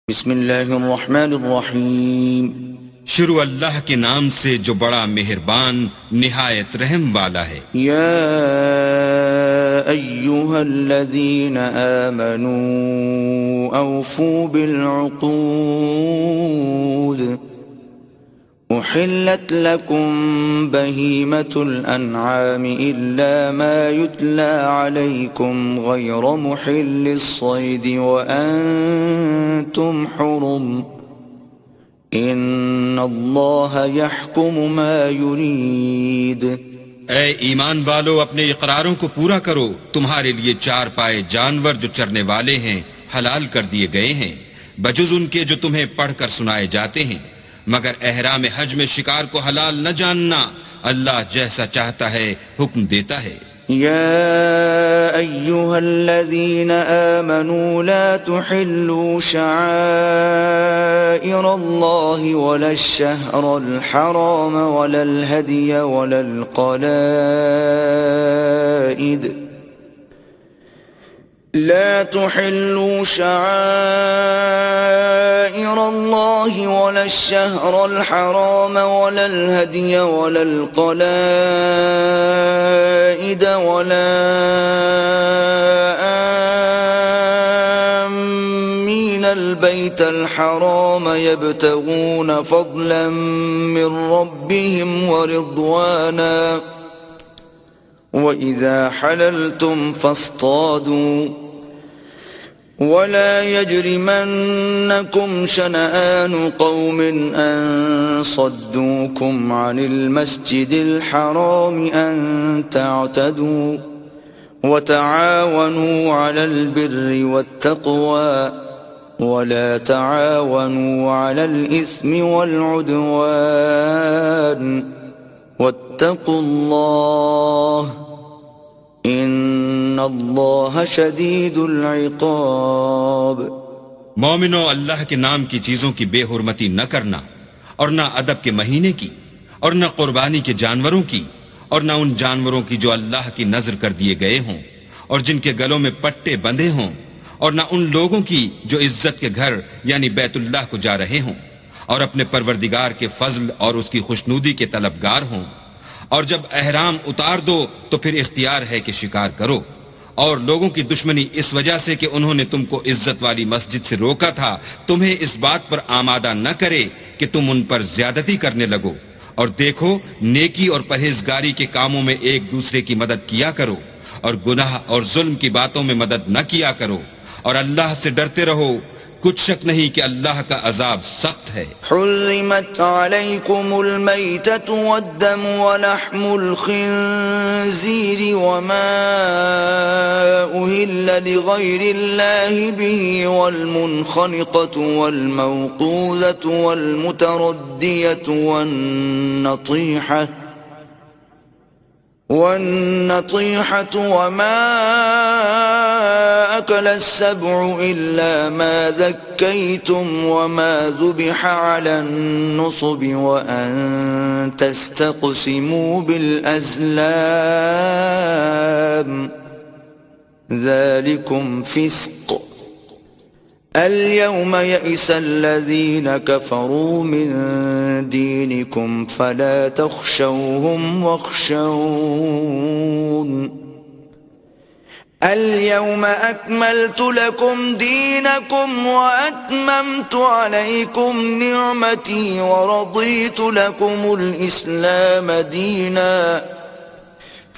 بسم اللہ الرحمن الرحیم شروع اللہ کے نام سے جو بڑا مہربان نہایت رحم والا ہے۔ یا ایہا الذین آمنوا اوفوا بالعقود احلت لکم بہیمة الانعام الا ما یتلی علیکم غیر محل الصید وانتم حرم ان اللہ یحکم ما یرید۔ اے ایمان والو، اپنے اقراروں کو پورا کرو۔ تمہارے لیے چار پائے جانور جو چرنے والے ہیں حلال کر دیے گئے ہیں، بجز ان کے جو تمہیں پڑھ کر سنائے جاتے ہیں، مگر احرام حج میں شکار کو حلال نہ جاننا۔ اللہ جیسا چاہتا ہے حکم دیتا ہے۔ يا أيها الذين آمنوا لا تحلوا شعائر الله ولا الشهر الحرام ولا الهدي ولا القلائد لا تحلوا شعائر الله ولا الشهر الحرام ولا الهدي ولا القلائد ولا آمين البيت الحرام يبتغون فضلا من ربهم ورضوانا وإذا حللتم فاصطادوا ولا يجرمنكم شنآن قوم أن صدوكم عن المسجد الحرام أن تعتدوا وتعاونوا على البر والتقوى ولا تعاونوا على الإثم والعدوان واتقوا الله ان اللہ شدید العقاب۔ مومنو، اللہ کے نام کی چیزوں کی بے حرمتی نہ کرنا، اور نہ ادب کے مہینے کی، اور نہ قربانی کے جانوروں کی، اور نہ ان جانوروں کی جو اللہ کی نذر کر دیے گئے ہوں اور جن کے گلوں میں پٹے بندھے ہوں، اور نہ ان لوگوں کی جو عزت کے گھر یعنی بیت اللہ کو جا رہے ہوں اور اپنے پروردگار کے فضل اور اس کی خوشنودی کے طلبگار ہوں۔ اور جب احرام اتار دو تو پھر اختیار ہے کہ شکار کرو، اور لوگوں کی دشمنی اس وجہ سے کہ انہوں نے تم کو عزت والی مسجد سے روکا تھا تمہیں اس بات پر آمادہ نہ کرے کہ تم ان پر زیادتی کرنے لگو۔ اور دیکھو، نیکی اور پرہیزگاری کے کاموں میں ایک دوسرے کی مدد کیا کرو، اور گناہ اور ظلم کی باتوں میں مدد نہ کیا کرو، اور اللہ سے ڈرتے رہو۔ کچھ شک نہیں کہ اللہ کا عذاب سخت ہے۔ حرمت علیکم المیتۃ والدم ولحم الخنزیر وما أهل لغیر اللہ به والمنخنقۃ والموقوذۃ والمتردیۃ والنطیحة وما أكل السبع إلا ما ذكيتم وما ذبح على النصب وأن تستقسموا بالأزلام ذلكم فسق اليوم يئس الذين كفروا من دينكم فلا تخشوهم واخشون اليوم أكملت لكم دينكم وأتممت عليكم نعمتي ورضيت لكم الإسلام دينا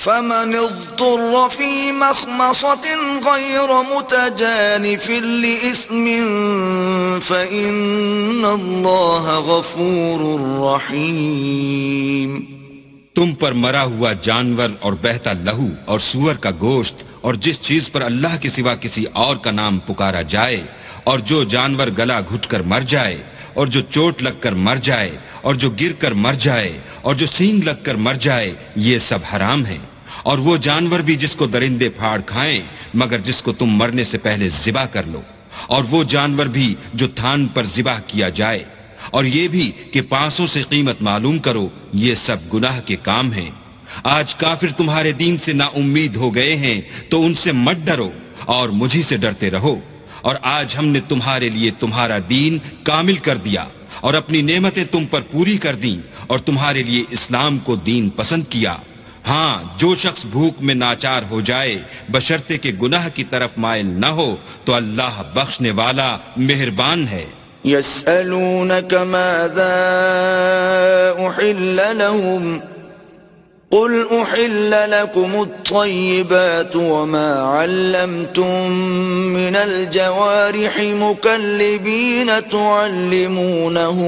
فمن اضطر في مخمصة غير متجانف لإثم فإن الله غفور رحيم۔ تم پر مرا ہوا جانور اور بہتا لہو اور سور کا گوشت اور جس چیز پر اللہ کے سوا کسی اور کا نام پکارا جائے، اور جو جانور گلا گھٹ کر مر جائے، اور جو چوٹ لگ کر مر جائے، اور جو گر کر مر جائے، اور جو سینگ لگ کر مر جائے، یہ سب حرام ہیں۔ اور وہ جانور بھی جس کو درندے پھاڑ کھائیں مگر جس کو تم مرنے سے پہلے ذبح کر لو، اور وہ جانور بھی جو تھان پر ذبح کیا جائے، اور یہ بھی کہ 500 سے قیمت معلوم کرو۔ یہ سب گناہ کے کام ہیں۔ آج کافر تمہارے دین سے نا امید ہو گئے ہیں تو ان سے مت ڈرو اور مجھی سے ڈرتے رہو، اور آج ہم نے تمہارے لیے تمہارا دین کامل کر دیا اور اپنی نعمتیں تم پر پوری کر دیں اور تمہارے لیے اسلام کو دین پسند کیا. ہاں، جو شخص بھوک میں ناچار ہو جائے بشرطے کہ گناہ کی طرف مائل نہ ہو تو اللہ بخشنے والا مہربان ہے. يسألونك ماذا أحل لهم قل أحل لكم الطيبات وما علمتم من الجوارح مكلبين تعلمونهن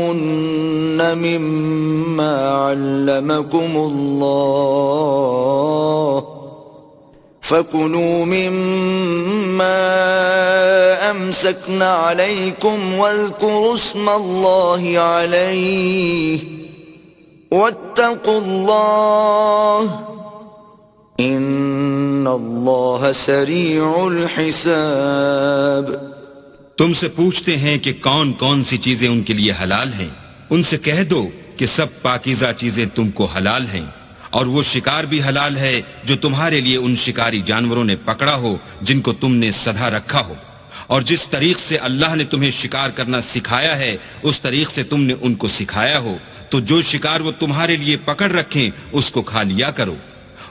مما علمكم الله فكلوا مما أمسكن عليكم واذكروا اسم الله عليه واتقوا الله ان اللہ سریع الحساب. تم سے پوچھتے ہیں کہ کون کون سی چیزیں ان کے لیے حلال ہیں. ان سے کہہ دو کہ سب پاکیزہ چیزیں تم کو حلال ہیں، اور وہ شکار بھی حلال ہے جو تمہارے لیے ان شکاری جانوروں نے پکڑا ہو جن کو تم نے سدھا رکھا ہو، اور جس طریق سے اللہ نے تمہیں شکار کرنا سکھایا ہے اس طریق سے تم نے ان کو سکھایا ہو، تو جو شکار وہ تمہارے لیے پکڑ رکھیں اس کو کھا لیا کرو،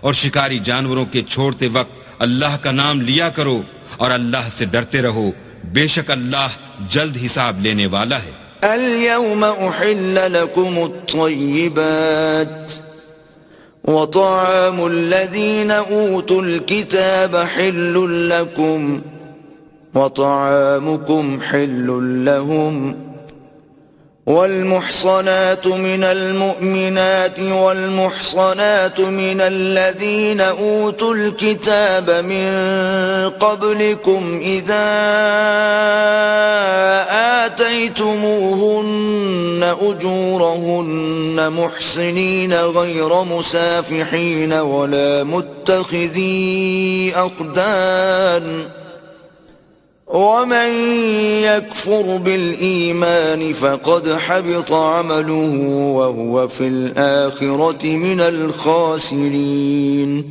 اور شکاری جانوروں کے چھوڑتے وقت اللہ کا نام لیا کرو اور اللہ سے ڈرتے رہو، بے شک اللہ جلد حساب لینے والا ہے. اليوم احل لكم الطيبات وطعام الذين اوتوا الكتاب حل لكم وطعامكم حل لهم والمحصنات من المؤمنات والمحصنات من الذين أوتوا الكتاب من قبلكم إذا آتيتموهن أجورهن محصنين غير مسافحين ولا متخذي أخدان ومن يكفر بالإيمان فقد حبط عمله وهو في الآخرة من الخاسرين.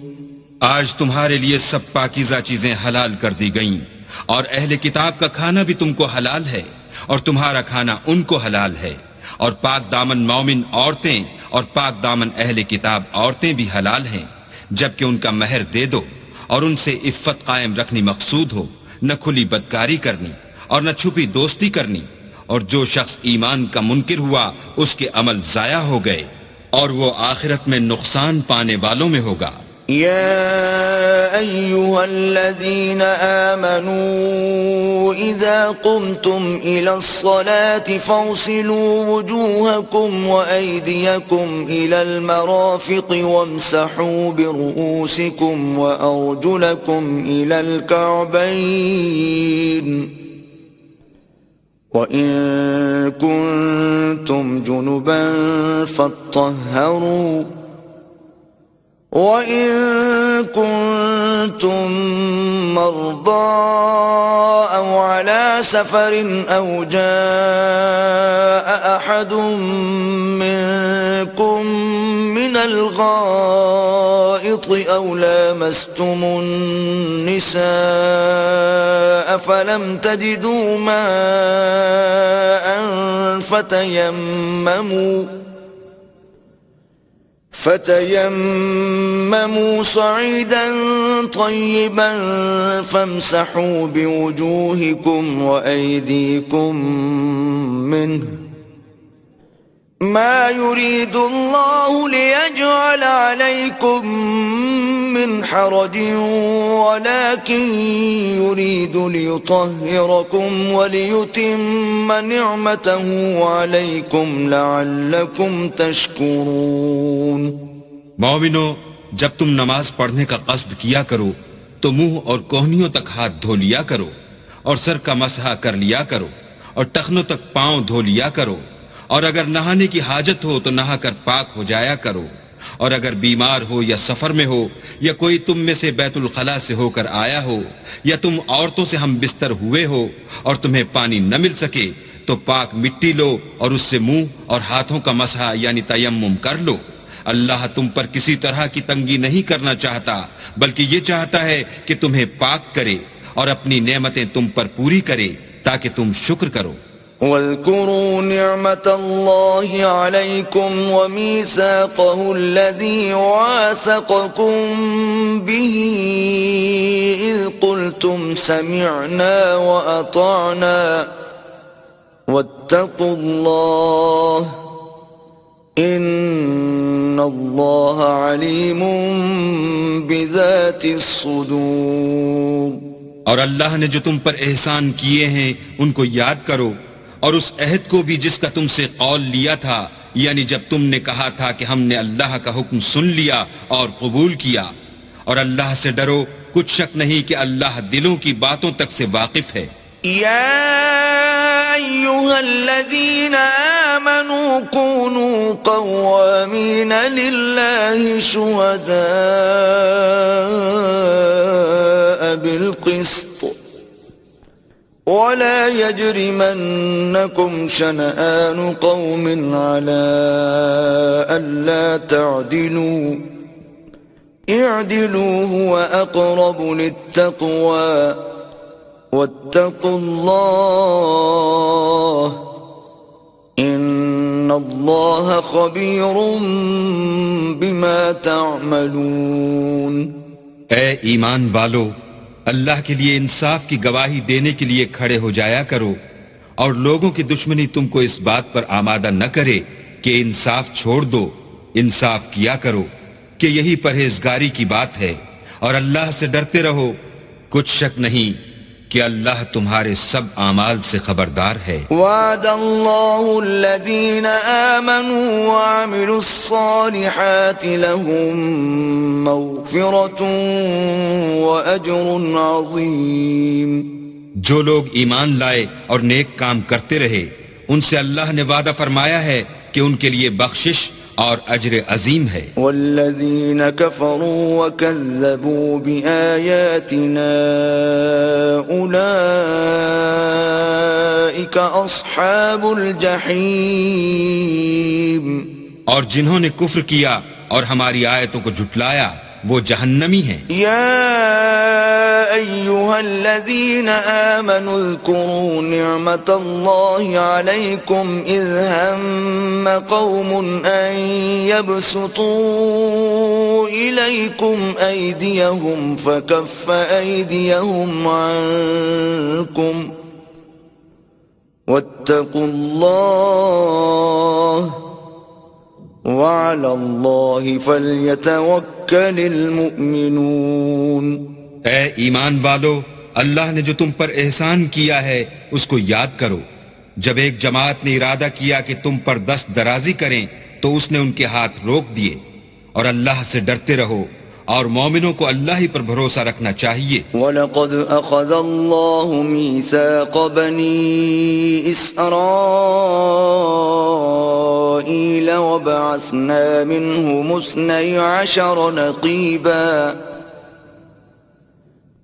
آج تمہارے لیے سب پاکیزہ چیزیں حلال کر دی گئیں، اور اہل کتاب کا کھانا بھی تم کو حلال ہے اور تمہارا کھانا ان کو حلال ہے، اور پاک دامن مومن عورتیں اور پاک دامن اہل کتاب عورتیں بھی حلال ہیں، جبکہ ان کا مہر دے دو اور ان سے عفت قائم رکھنی مقصود ہو، نہ کھلی بدکاری کرنی اور نہ چھپی دوستی کرنی، اور جو شخص ایمان کا منکر ہوا اس کے عمل ضائع ہو گئے اور وہ آخرت میں نقصان پانے والوں میں ہوگا. يا أيها الذين آمنوا إذا قمتم إلى الصلاة فاغسلوا وجوهكم وأيديكم إلى المرافق وامسحوا برؤوسكم وأرجلكم إلى الكعبين وإن كنتم جنبا فاطهروا وَإِن كُنتُم مَّرْضَىٰ أَوْ عَلَىٰ سَفَرٍ أَوْ جَاءَ أَحَدٌ مِّنكُم مِّنَ الْغَائِطِ أَوْ لَامَسْتُمُ النِّسَاءَ فَلَمْ تَجِدُوا مَاءً فتيمموا صعيدا طيبا فامسحوا بوجوهكم وأيديكم منه ما يريد الله ليجعل عليكم من حرج ولكن يريد ليطهركم وليتم نعمته عليكم لعلكم تشكرون. مومنو، جب تم نماز پڑھنے کا قصد کیا کرو تو منہ اور کوہنیوں تک ہاتھ دھو لیا کرو اور سر کا مسح کر لیا کرو اور ٹخنوں تک پاؤں دھو لیا کرو، اور اگر نہانے کی حاجت ہو تو نہا کر پاک ہو جایا کرو، اور اگر بیمار ہو یا سفر میں ہو یا کوئی تم میں سے بیت الخلاء سے ہو کر آیا ہو یا تم عورتوں سے ہم بستر ہوئے ہو اور تمہیں پانی نہ مل سکے تو پاک مٹی لو اور اس سے منہ اور ہاتھوں کا مسح یعنی تیمم کر لو. اللہ تم پر کسی طرح کی تنگی نہیں کرنا چاہتا، بلکہ یہ چاہتا ہے کہ تمہیں پاک کرے، اور اپنی نعمتیں تم پر پوری کرے تاکہ تم شکر کرو. واذكروا نعمة الله عليكم وميثاقه الذي واثقكم به إذ قلتم سمعنا وأطعنا واتقوا الله إن الله عليم بذات الصدور. اور اللہ نے جو تم پر احسان کیے ہیں ان کو یاد کرو، اور اس عہد کو بھی جس کا تم سے قول لیا تھا، یعنی جب تم نے کہا تھا کہ ہم نے اللہ کا حکم سن لیا اور قبول کیا. اور اللہ سے ڈرو، کچھ شک نہیں کہ اللہ دلوں کی باتوں تک سے واقف ہے. يا أيها الذين آمنوا كونوا قوامين لله شهداء بالقسط ولا يجرمنكم شنآن قوم على ألا تعدلوا اعدلوا هو أقرب للتقوى واتقوا الله ان اللہ خبیر بما تعملون. اے ایمان والو، اللہ کے لیے انصاف کی گواہی دینے کے لیے کھڑے ہو جایا کرو، اور لوگوں کی دشمنی تم کو اس بات پر آمادہ نہ کرے کہ انصاف چھوڑ دو. انصاف کیا کرو کہ یہی پرہیزگاری کی بات ہے، اور اللہ سے ڈرتے رہو، کچھ شک نہیں کہ اللہ تمہارے سب اعمال سے خبردار ہے. وعد اللہ الذین آمنوا وعملوا الصالحات لهم مغفرة واجر عظیم. جو لوگ ایمان لائے اور نیک کام کرتے رہے، ان سے اللہ نے وعدہ فرمایا ہے کہ ان کے لیے بخشش اور اجر عظیم ہے. والذین کفروا وکذبوا بآیاتنا اولئک اصحاب الجحیم. اور جنہوں نے کفر کیا اور ہماری آیتوں کو جھٹلایا وہ جہنمی ہیں. یا ایہا الذین آمنوا اذکروا نعمت اللہ علیکم اذ ہم قوم ان یبسطوا الیکم ایدیہم فکف ایدیہم عنکم واتقوا اللہ وعلى الله فليتوكل المؤمنون. اے ایمان والو، اللہ نے جو تم پر احسان کیا ہے اس کو یاد کرو. جب ایک جماعت نے ارادہ کیا کہ تم پر دست درازی کریں تو اس نے ان کے ہاتھ روک دیے. اور اللہ سے ڈرتے رہو، اور مومنوں کو اللہ ہی پر بھروسہ رکھنا چاہیے. وَلَقَدْ أَخَذَ اللَّهُ مِيثَاقَ بَنِي إِسْرَائِيلَ وَبَعَثْنَا مِنْهُمُ 12 نَقِيبًا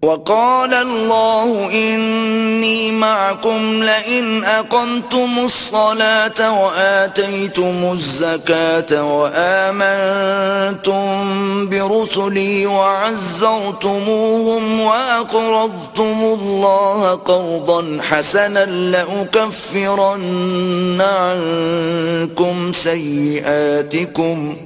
وقال الله إني معكم لئن أقمتم الصلاة وآتيتم الزكاة وآمنتم برسلي وعزرتموهم وأقرضتم الله قرضا حسنا لأكفرن عنكم سيئاتكم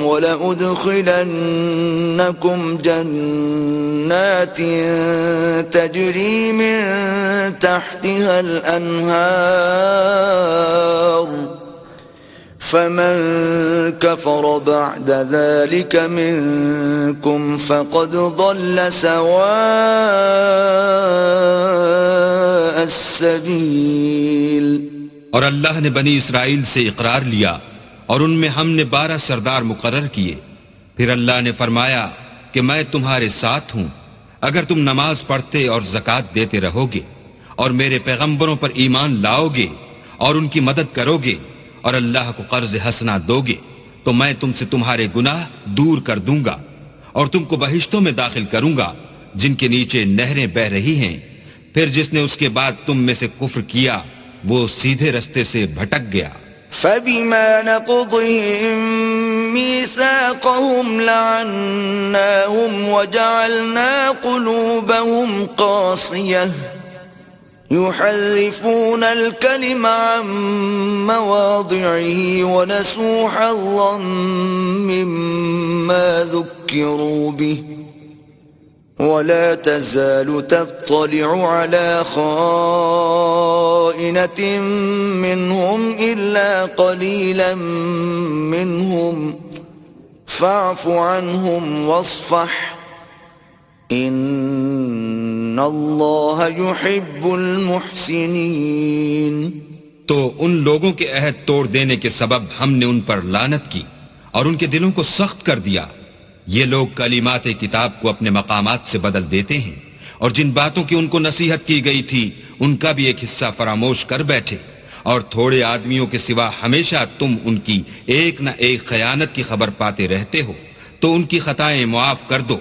ولأدخلنكم جنات تجري من تحتها الأنهار فمن كفر بعد ذلك منكم فقد ضل سواء السبيل. اور اللہ نے بنی اسرائیل سے اقرار لیا اور ان میں ہم نے 12 سردار مقرر کیے. پھر اللہ نے فرمایا کہ میں تمہارے ساتھ ہوں اگر تم نماز پڑھتے اور زکوٰۃ دیتے رہو گے اور میرے پیغمبروں پر ایمان لاؤ گے اور ان کی مدد کرو گے اور اللہ کو قرض حسنہ دو گے تو میں تم سے تمہارے گناہ دور کر دوں گا اور تم کو بہشتوں میں داخل کروں گا جن کے نیچے نہریں بہ رہی ہیں. پھر جس نے اس کے بعد تم میں سے کفر کیا وہ سیدھے رستے سے بھٹک گیا. فبما نقضهم ميثاقهم لعناهم وجعلنا قلوبهم قاسية يحرفون الكلم عن مواضعه ونسوا حظا مما ذكروا به ولا تزال تطلع على خائنة منهم إلا قليلا منهم فاعف عنهم واصفح إن الله يحب المحسنين. تو ان لوگوں کے عہد توڑ دینے کے سبب ہم نے ان پر لعنت کی اور ان کے دلوں کو سخت کر دیا. یہ لوگ کلمات کتاب کو اپنے مقامات سے بدل دیتے ہیں اور جن باتوں کی ان کو نصیحت کی گئی تھی ان کا بھی ایک حصہ فراموش کر بیٹھے، اور تھوڑے آدمیوں کے سوا ہمیشہ تم ان کی ایک نہ ایک خیانت کی خبر پاتے رہتے ہو. تو ان کی خطائیں معاف کر دو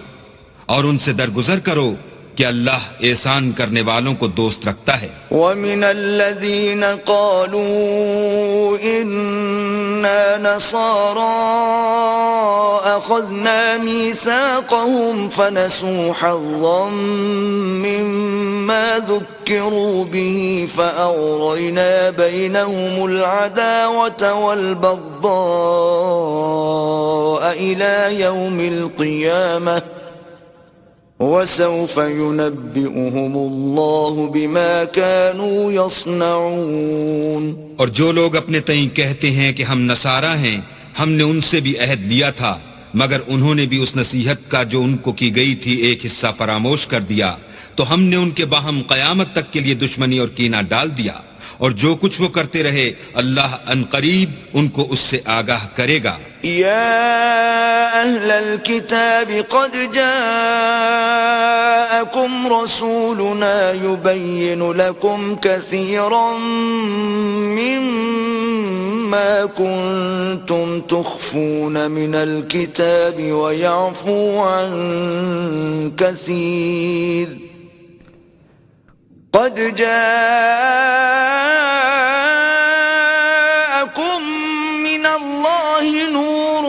اور ان سے درگزر کرو کہ اللہ احسان کرنے والوں کو دوست رکھتا ہے. وَمِنَ الَّذِينَ قَالُوا إِنَّا نَصَارَىٰ أَخَذْنَا مِيثَاقَهُمْ فَنَسُوا حَظًّا مِّمَّا ذُكِّرُوا بِهِ فَأَغْرَيْنَا بَيْنَهُمُ الْعَدَاوَةَ وَالْبَغْضَاءَ إِلَىٰ يَوْمِ الْقِيَامَةِ وَسَوْفَ يُنَبِّئُهُمُ اللَّهُ بِمَا كَانُوا يَصْنَعُونَ. اور جو لوگ اپنے تئیں کہتے ہیں کہ ہم نصارہ ہیں، ہم نے ان سے بھی عہد لیا تھا مگر انہوں نے بھی اس نصیحت کا جو ان کو کی گئی تھی ایک حصہ فراموش کر دیا، تو ہم نے ان کے باہم قیامت تک کے لیے دشمنی اور کینہ ڈال دیا، اور جو کچھ وہ کرتے رہے اللہ عنقریب ان کو اس سے آگاہ کرے گا. يا أهل الكتاب قد جاءكم رسولنا يبين لكم كثيرا مما كنتم تخفون من الكتاب ويعفو عن كثير قد جاءكم من الله نور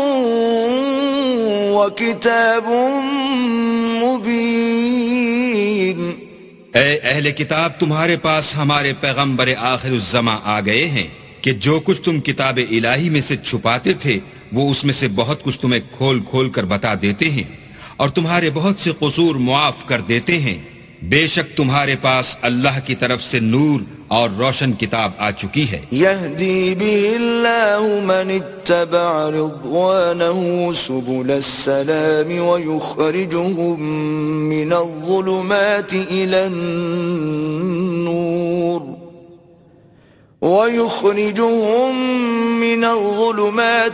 وكتاب مبين. اے اہل کتاب، تمہارے پاس ہمارے پیغمبر آخر الزماں آ گئے ہیں کہ جو کچھ تم کتاب الہی میں سے چھپاتے تھے وہ اس میں سے بہت کچھ تمہیں کھول کھول کر بتا دیتے ہیں اور تمہارے بہت سے قصور معاف کر دیتے ہیں. بے شک تمہارے پاس اللہ کی طرف سے نور اور روشن کتاب آ چکی ہے. يهدي به الله من اتبع رضوانه سبل السلام ويخرجهم من الظلمات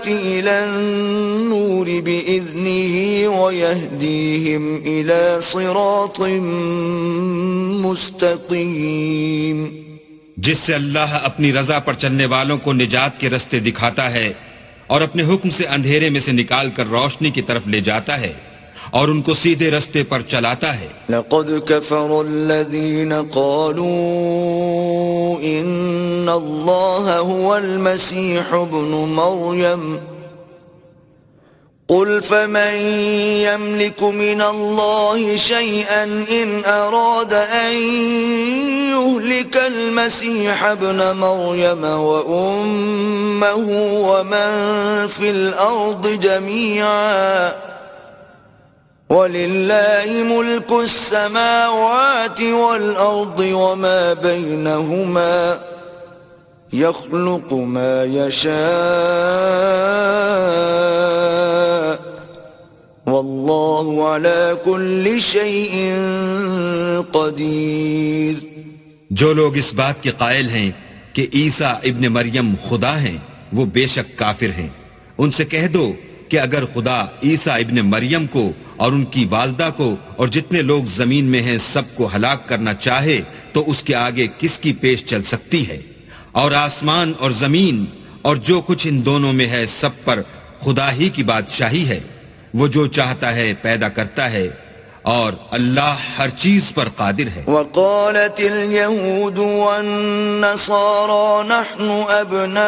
إلى النور بإذنه ويهديهم إلى صراط مستقيم. جس سے اللہ اپنی رضا پر چلنے والوں کو نجات کے رستے دکھاتا ہے اور اپنے حکم سے اندھیرے میں سے نکال کر روشنی کی طرف لے جاتا ہے اور ان کو سیدھے رستے پر چلاتا ہے. لقد كفر الذين قالوا إن الله هو المسيح ابن مريم قل فمن يملك من الله شيئا إن أراد أن يهلك المسيح ابن مريم وأمه ومن في الأرض جميعا وَلِلَّهِ مُلْكُ السَّمَاوَاتِ وَالْأَرْضِ وَمَا بَيْنَهُمَا يَخْلُقُ مَا يَشَاءُ وَاللَّهُ عَلَى كُلِّ شَيْءٍ قَدِيرٌ. جو لوگ اس بات کے قائل ہیں کہ عیسیٰ ابن مریم خدا ہیں وہ بے شک کافر ہیں. ان سے کہہ دو کہ اگر خدا عیسیٰ ابن مریم کو اور ان کی والدہ کو اور جتنے لوگ زمین میں ہیں سب کو ہلاک کرنا چاہے تو اس کے آگے کس کی پیش چل سکتی ہے؟ اور آسمان اور زمین اور جو کچھ ان دونوں میں ہے سب پر خدا ہی کی بادشاہی ہے. وہ جو چاہتا ہے پیدا کرتا ہے اور اللہ ہر چیز پر قادر ہے. وقالت اليهود والنصارى نحن أبناء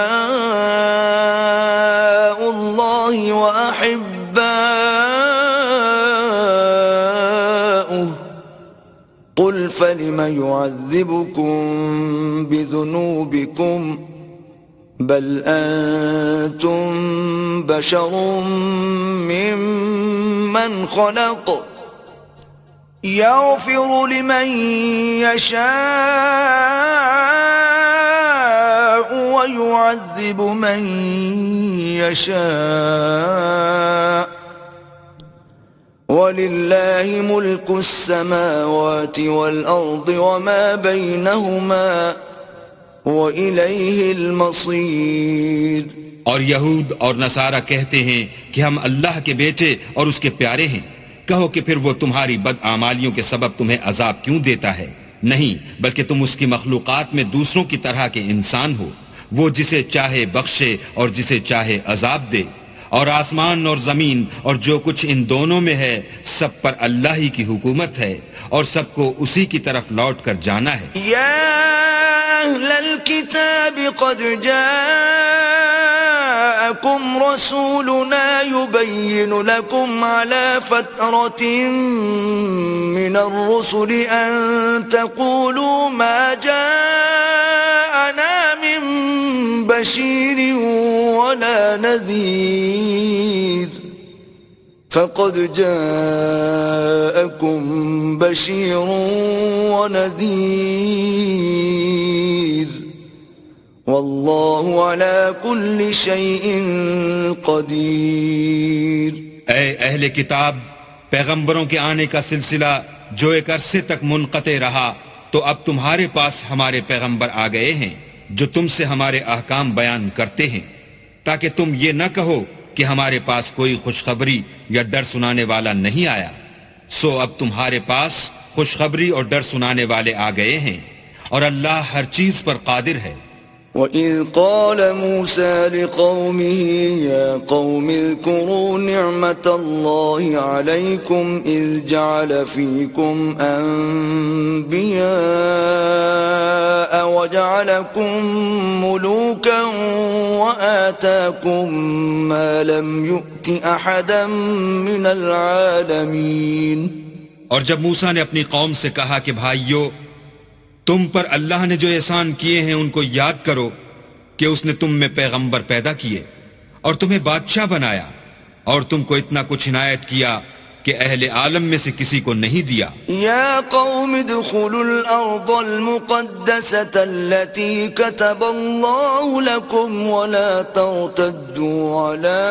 الله وأحباؤه قل فلم يعذبكم بذنوبكم بل أنتم بشر ممن خلق يغفر لمن يشاء ويعذب من يشاء ولله ملك السماوات والأرض وما بينهما وإليه المصير. اور یہود اور نصارہ کہتے ہیں کہ ہم اللہ کے بیٹے اور اس کے پیارے ہیں. کہو کہ پھر وہ تمہاری بدعمالیوں کے سبب تمہیں عذاب کیوں دیتا ہے؟ نہیں، بلکہ تم اس کی مخلوقات میں دوسروں کی طرح کے انسان ہو. وہ جسے چاہے بخشے اور جسے چاہے عذاب دے. اور آسمان اور زمین اور جو کچھ ان دونوں میں ہے سب پر اللہ ہی کی حکومت ہے اور سب کو اسی کی طرف لوٹ کر جانا ہے. یا اہل الكتاب قد جاءکم رسولنا يبين لكم على فترة من الرسل ان تقولوا ما جاءنا من بشير ولا نذير فقد جاءكم بشير ونذير والله على كل شيء قدير. اے اہل کتاب، پیغمبروں کے آنے کا سلسلہ جو ایک عرصے تک منقطع رہا تو اب تمہارے پاس ہمارے پیغمبر آ گئے ہیں جو تم سے ہمارے احکام بیان کرتے ہیں تاکہ تم یہ نہ کہو کہ ہمارے پاس کوئی خوشخبری یا ڈر سنانے والا نہیں آیا. سو اب تمہارے پاس خوشخبری اور ڈر سنانے والے آ گئے ہیں اور اللہ ہر چیز پر قادر ہے. وَإِذْ قَالَ مُوسَى لِقَوْمِهِ يَا قَوْمِ اذْكُرُوا نِعْمَةَ اللَّهِ عَلَيْكُمْ إِذْ جَعَلَ فِيكُمْ أَنْبِيَاءَ وَجَعَلَكُمْ مُلُوكًا وَآتَاكُمْ مَا لَمْ يُؤْتِ أَحَدًا مِنَ الْعَالَمِينَ. اور جب موسیٰ نے اپنی قوم سے کہا کہ بھائیو، تم پر اللہ نے جو احسان کیے ہیں ان کو یاد کرو کہ اس نے تم میں پیغمبر پیدا کیے اور تمہیں بادشاہ بنایا اور تم کو اتنا کچھ عنایت کیا کہ اہل عالم میں سے کسی کو نہیں دیا. یا قوم ادخلوا الارض المقدسة التي كتب الله لكم ولا ترتدوا على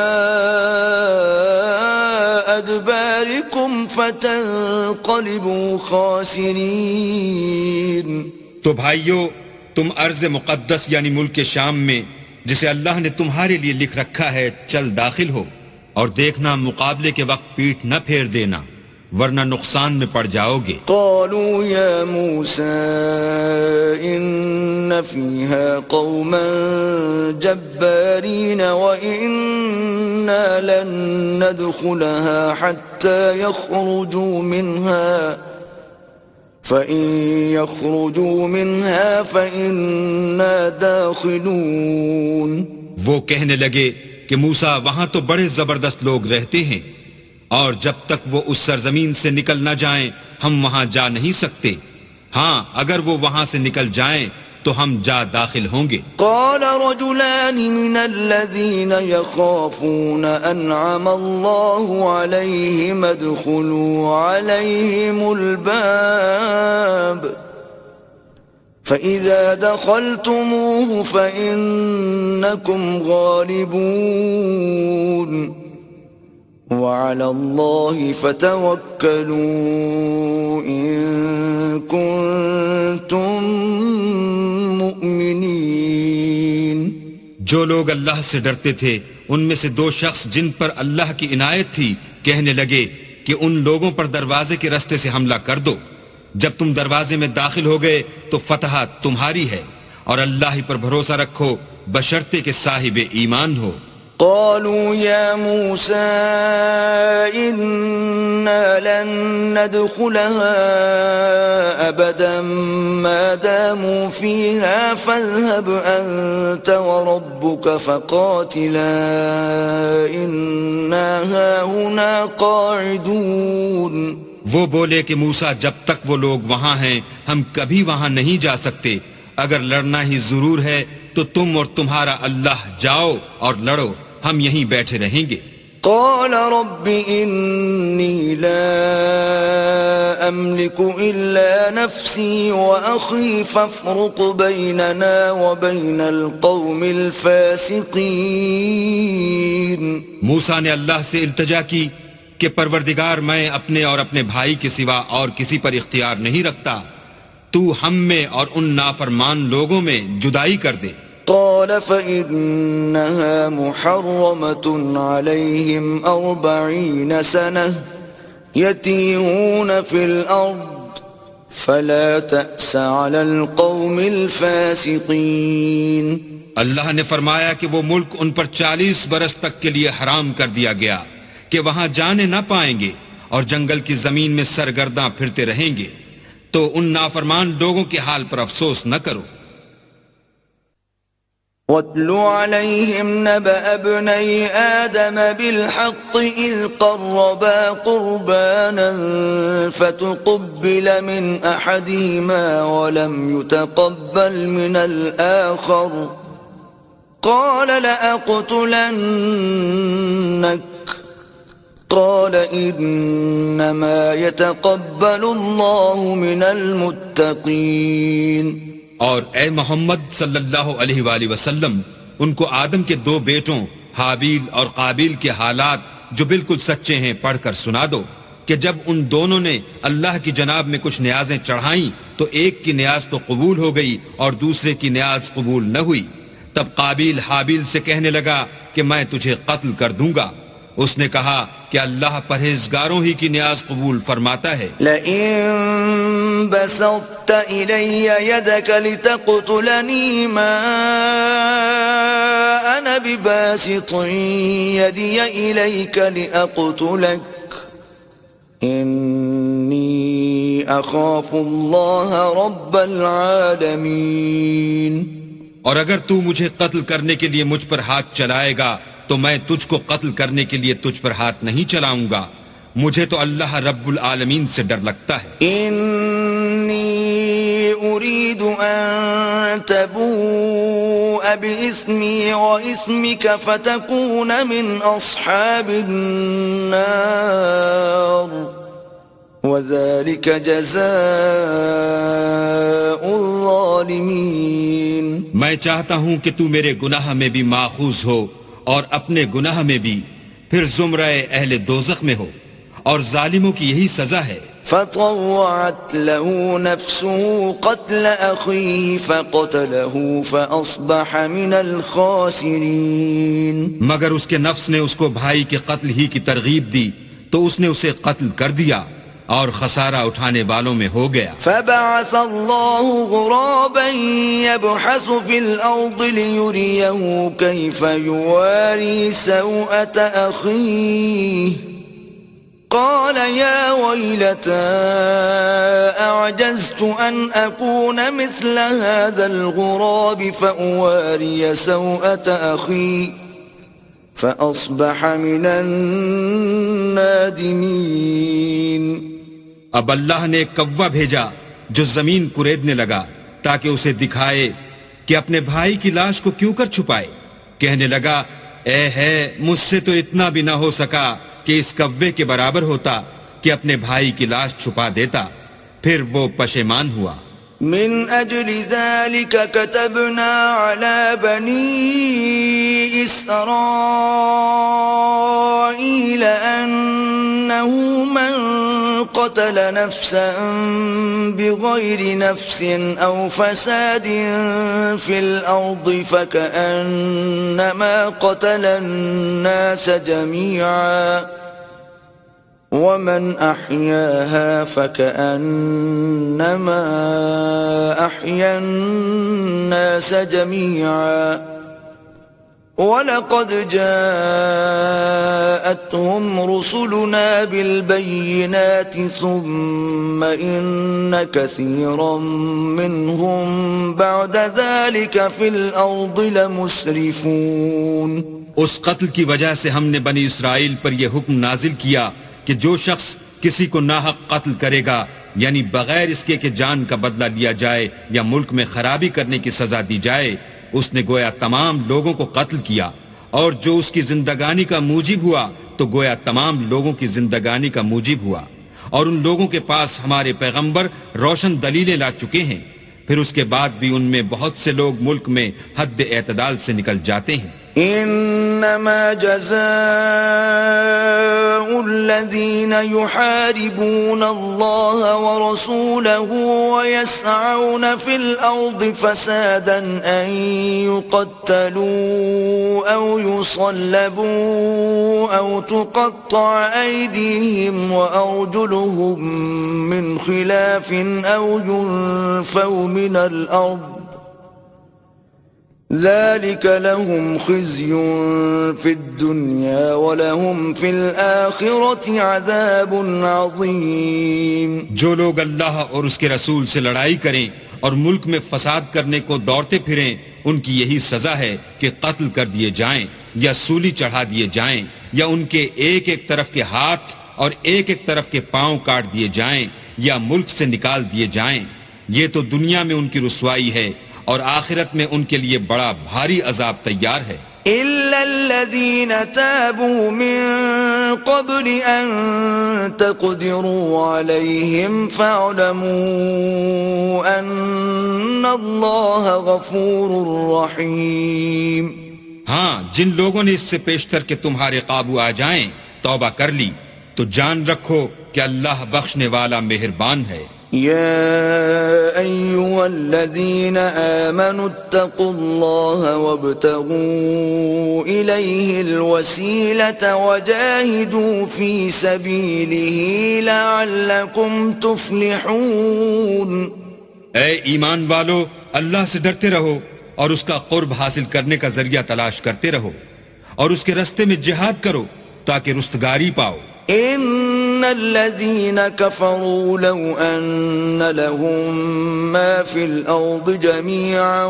ادباركم فتنقلبوا خاسرين. تو بھائیو، تم ارض مقدس یعنی ملک شام میں جسے اللہ نے تمہارے لیے لکھ رکھا ہے چل داخل ہو اور دیکھنا مقابلے کے وقت پیٹھ نہ پھیر دینا ورنہ نقصان میں پڑ جاؤ گے. قالوا یا موسیٰ ان فیہا قوما جبارین وإنا لن ندخلها حتى يخرجوا منها فإن يخرجوا منها فإنا داخلون. وہ کہنے لگے کہ موسیٰ وہاں تو بڑے زبردست لوگ رہتے ہیں اور جب تک وہ اس سرزمین سے نکل نہ جائیں ہم وہاں جا نہیں سکتے. ہاں اگر وہ وہاں سے نکل جائیں تو ہم جا داخل ہوں گے. قال رجلان من الذين يخافون انعم الله عليهم ادخلوا عليهم الباب فإذا دخلتموه فإنكم غالبون وعلى الله فتوكلوا إن كنتم مؤمنين. جو لوگ اللہ سے ڈرتے تھے ان میں سے دو شخص جن پر اللہ کی عنایت تھی کہنے لگے کہ ان لوگوں پر دروازے کے راستے سے حملہ کر دو. جب تم دروازے میں داخل ہو گئے تو فتح تمہاری ہے اور اللہ ہی پر بھروسہ رکھو بشرطے کہ صاحب ایمان ہو. قالوا يا موسى إنا لن ندخلها أبدا ما داموا فيها فاذهب أنت وربك فقاتلا إنا هاهنا قاعدون. وہ بولے کہ موسیٰ جب تک وہ لوگ وہاں ہیں ہم کبھی وہاں نہیں جا سکتے، اگر لڑنا ہی ضرور ہے تو تم اور تمہارا اللہ جاؤ اور لڑو، ہم یہیں بیٹھے رہیں گے. قال رب إني لا أملك إلا نفسي وأخي فافرق بيننا وبين القوم الفاسقين. موسیٰ نے اللہ سے التجا کی کہ پروردگار میں اپنے اور اپنے بھائی کے سوا اور کسی پر اختیار نہیں رکھتا، تو ہم میں اور ان نافرمان لوگوں میں جدائی کر دے. قال فإنها محرمة عليهم 40 سنة يتيهون في الأرض فلا تأس على القوم الفاسقين. اللہ نے فرمایا کہ وہ ملک ان پر 40 برس تک کے لیے حرام کر دیا گیا کہ وہاں جانے نہ پائیں گے اور جنگل کی زمین میں سرگرداں پھرتے رہیں گے، تو ان نافرمان لوگوں کے حال پر افسوس نہ کرو. وَاتْلُ عَلَيْهِمْ نَبَأَ ابْنَيْ آدَمَ بِالْحَقِّ إِذْ قَرَّبَا قُرْبَانًا فَتُقُبِّلَ مِنْ أَحَدِهِمَا وَلَمْ يُتَقَبَّلْ مِنَ الْآخَرِ قَالَ لَأَقْتُلَنَّكَ قال انما يتقبل الله من المتقين. اور اے محمد صلی اللہ علیہ وآلہ وسلم ان کو آدم کے 2 بیٹوں حابیل اور قابیل کے حالات جو بالکل سچے ہیں پڑھ کر سنا دو کہ جب ان دونوں نے اللہ کی جناب میں کچھ نیازیں چڑھائیں تو ایک کی نیاز تو قبول ہو گئی اور دوسرے کی نیاز قبول نہ ہوئی. تب قابیل حابیل سے کہنے لگا کہ میں تجھے قتل کر دوں گا. اس نے کہا کہ اللہ پرہیزگاروں ہی کی نیاز قبول فرماتا ہے. لئن بسطت إلي يدك لتقتلني ما أنا بباسط يدي إليك لأقتلك إني أخاف الله رب العالمين. اور اگر تو مجھے قتل کرنے کے لیے مجھ پر ہاتھ چلائے گا تو میں تجھ کو قتل کرنے کے لیے تجھ پر ہاتھ نہیں چلاؤں گا، مجھے تو اللہ رب العالمین سے ڈر لگتا ہے. انی اريد ان تبوء باسمی واسمک فتکون من اصحاب النار وذلك جزاء الظالمین. میں چاہتا ہوں کہ تو میرے گناہ میں بھی ماخوذ ہو اور اپنے گناہ میں بھی، پھر زمرہ اہل دوزخ میں ہو، اور ظالموں کی یہی سزا ہے. فطوعت له نفسه قتل أخيه فقتله فأصبح من الخاسرين. مگر اس کے نفس نے اس کو بھائی کے قتل ہی کی ترغیب دی تو اس نے اسے قتل کر دیا اور خسارہ اٹھانے والوں میں ہو گیا. فبعث الله غرابا يبحث في الأرض ليريه كيف يواري سوءة أخيه قال يا ويلتى أعجزت أن أكون مثل هذا الغراب فأواري سوءة أخي فأصبح من النادمين. اب اللہ نے ایک کوا بھیجا جو زمین کریدنے لگا تاکہ اسے دکھائے کہ اپنے بھائی کی لاش کو کیوں کر چھپائے. کہنے لگا اے ہے مجھ سے تو اتنا بھی نہ ہو سکا کہ اس کوے کے برابر ہوتا کہ اپنے بھائی کی لاش چھپا دیتا. پھر وہ پشیمان ہوا. من أجل ذلك كتبنا على بني إسرائيل أنه من قتل نفسا بغير نفس أو فساد في الأرض فكأنما قتل الناس جميعا ومن أحياها فكأنما أحيا الناس جميعا وَلَقَدْ جَاءَتْهُمْ رُسُلُنَا بِالْبَيِّنَاتِ ثُمَّ إِنَّ كَثِيرًا مِّنْهُمْ بَعْدَ ذَلِكَ فِي الْأَرْضِ لَمُسْرِفُونَ. اس قتل کی وجہ سے ہم نے بنی اسرائیل پر یہ حکم نازل کیا کہ جو شخص کسی کو ناحق قتل کرے گا، یعنی بغیر اس کے کہ جان کا بدلہ لیا جائے یا ملک میں خرابی کرنے کی سزا دی جائے، اس نے گویا تمام لوگوں کو قتل کیا، اور جو اس کی زندگانی کا موجب ہوا تو گویا تمام لوگوں کی زندگانی کا موجب ہوا. اور ان لوگوں کے پاس ہمارے پیغمبر روشن دلیلیں لا چکے ہیں، پھر اس کے بعد بھی ان میں بہت سے لوگ ملک میں حد اعتدال سے نکل جاتے ہیں. انما جزاء الذين يحاربون الله ورسوله ويسعون في الارض فسادا ان يقتلوا او يصلبوا او تقطع ايديهم وارجلهم من خلاف او ينفوا من الارض ذلك لهم خزي في الدنيا ولهم في الآخرة عذاب عظيم. جو لوگ اللہ اور اس کے رسول سے لڑائی کریں اور ملک میں فساد کرنے کو دوڑتے پھریں، ان کی یہی سزا ہے کہ قتل کر دیے جائیں یا سولی چڑھا دیے جائیں یا ان کے ایک ایک طرف کے ہاتھ اور ایک ایک طرف کے پاؤں کاٹ دیے جائیں یا ملک سے نکال دیے جائیں. یہ تو دنیا میں ان کی رسوائی ہے اور آخرت میں ان کے لیے بڑا بھاری عذاب تیار ہے. إِلَّا الَّذِينَ تَابُوا مِن قَبْلِ أَن تَقْدِرُوا عَلَيْهِمْ فَاعْلَمُوا أَنَّ اللَّهَ غَفُورٌ رَّحِيمٌ. ہاں، جن لوگوں نے اس سے پیشتر کہ تمہارے قابو آ جائیں توبہ کر لی تو جان رکھو کہ اللہ بخشنے والا مہربان ہے. يا أيها الذين آمنوا اتقوا الله وابتغوا إليه الوسيلة وجاهدوا في سبيله لعلكم تفلحون. اے ایمان والو، اللہ سے ڈرتے رہو اور اس کا قرب حاصل کرنے کا ذریعہ تلاش کرتے رہو اور اس کے رستے میں جہاد کرو تاکہ رستگاری پاؤ. ان الذين كفروا لو ان لهم ما في الارض جميعا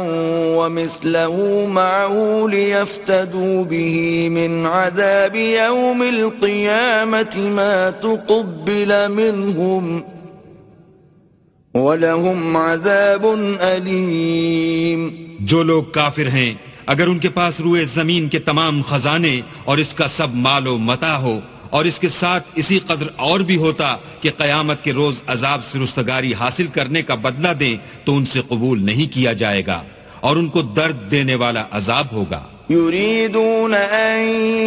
ومثله معه ليفتدوا به من عذاب يوم القيامة ما تقبل منهم ولهم عذاب أليم. جو لوگ کافر ہیں اگر ان کے پاس روئے زمین کے تمام خزانے اور اس کا سب مال و متاع ہو اور اس کے ساتھ اسی قدر اور بھی ہوتا کہ قیامت کے روز عذاب سے رستگاری حاصل کرنے کا بدلہ دیں تو ان سے قبول نہیں کیا جائے گا اور ان کو درد دینے والا عذاب ہوگا. يريدون أن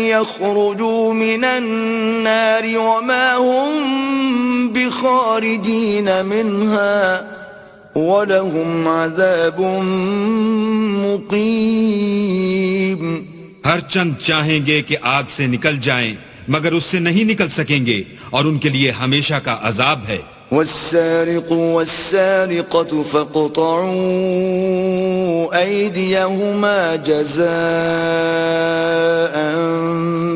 يخرجوا من النار وما هم بخارجين منها ولهم عذاب مقيم. ہر چند چاہیں گے کہ آگ سے نکل جائیں مگر اس سے نہیں نکل سکیں گے اور ان کے لیے ہمیشہ کا عذاب ہے. والسارق والسارقة فاقطعوا أيديهما جزاء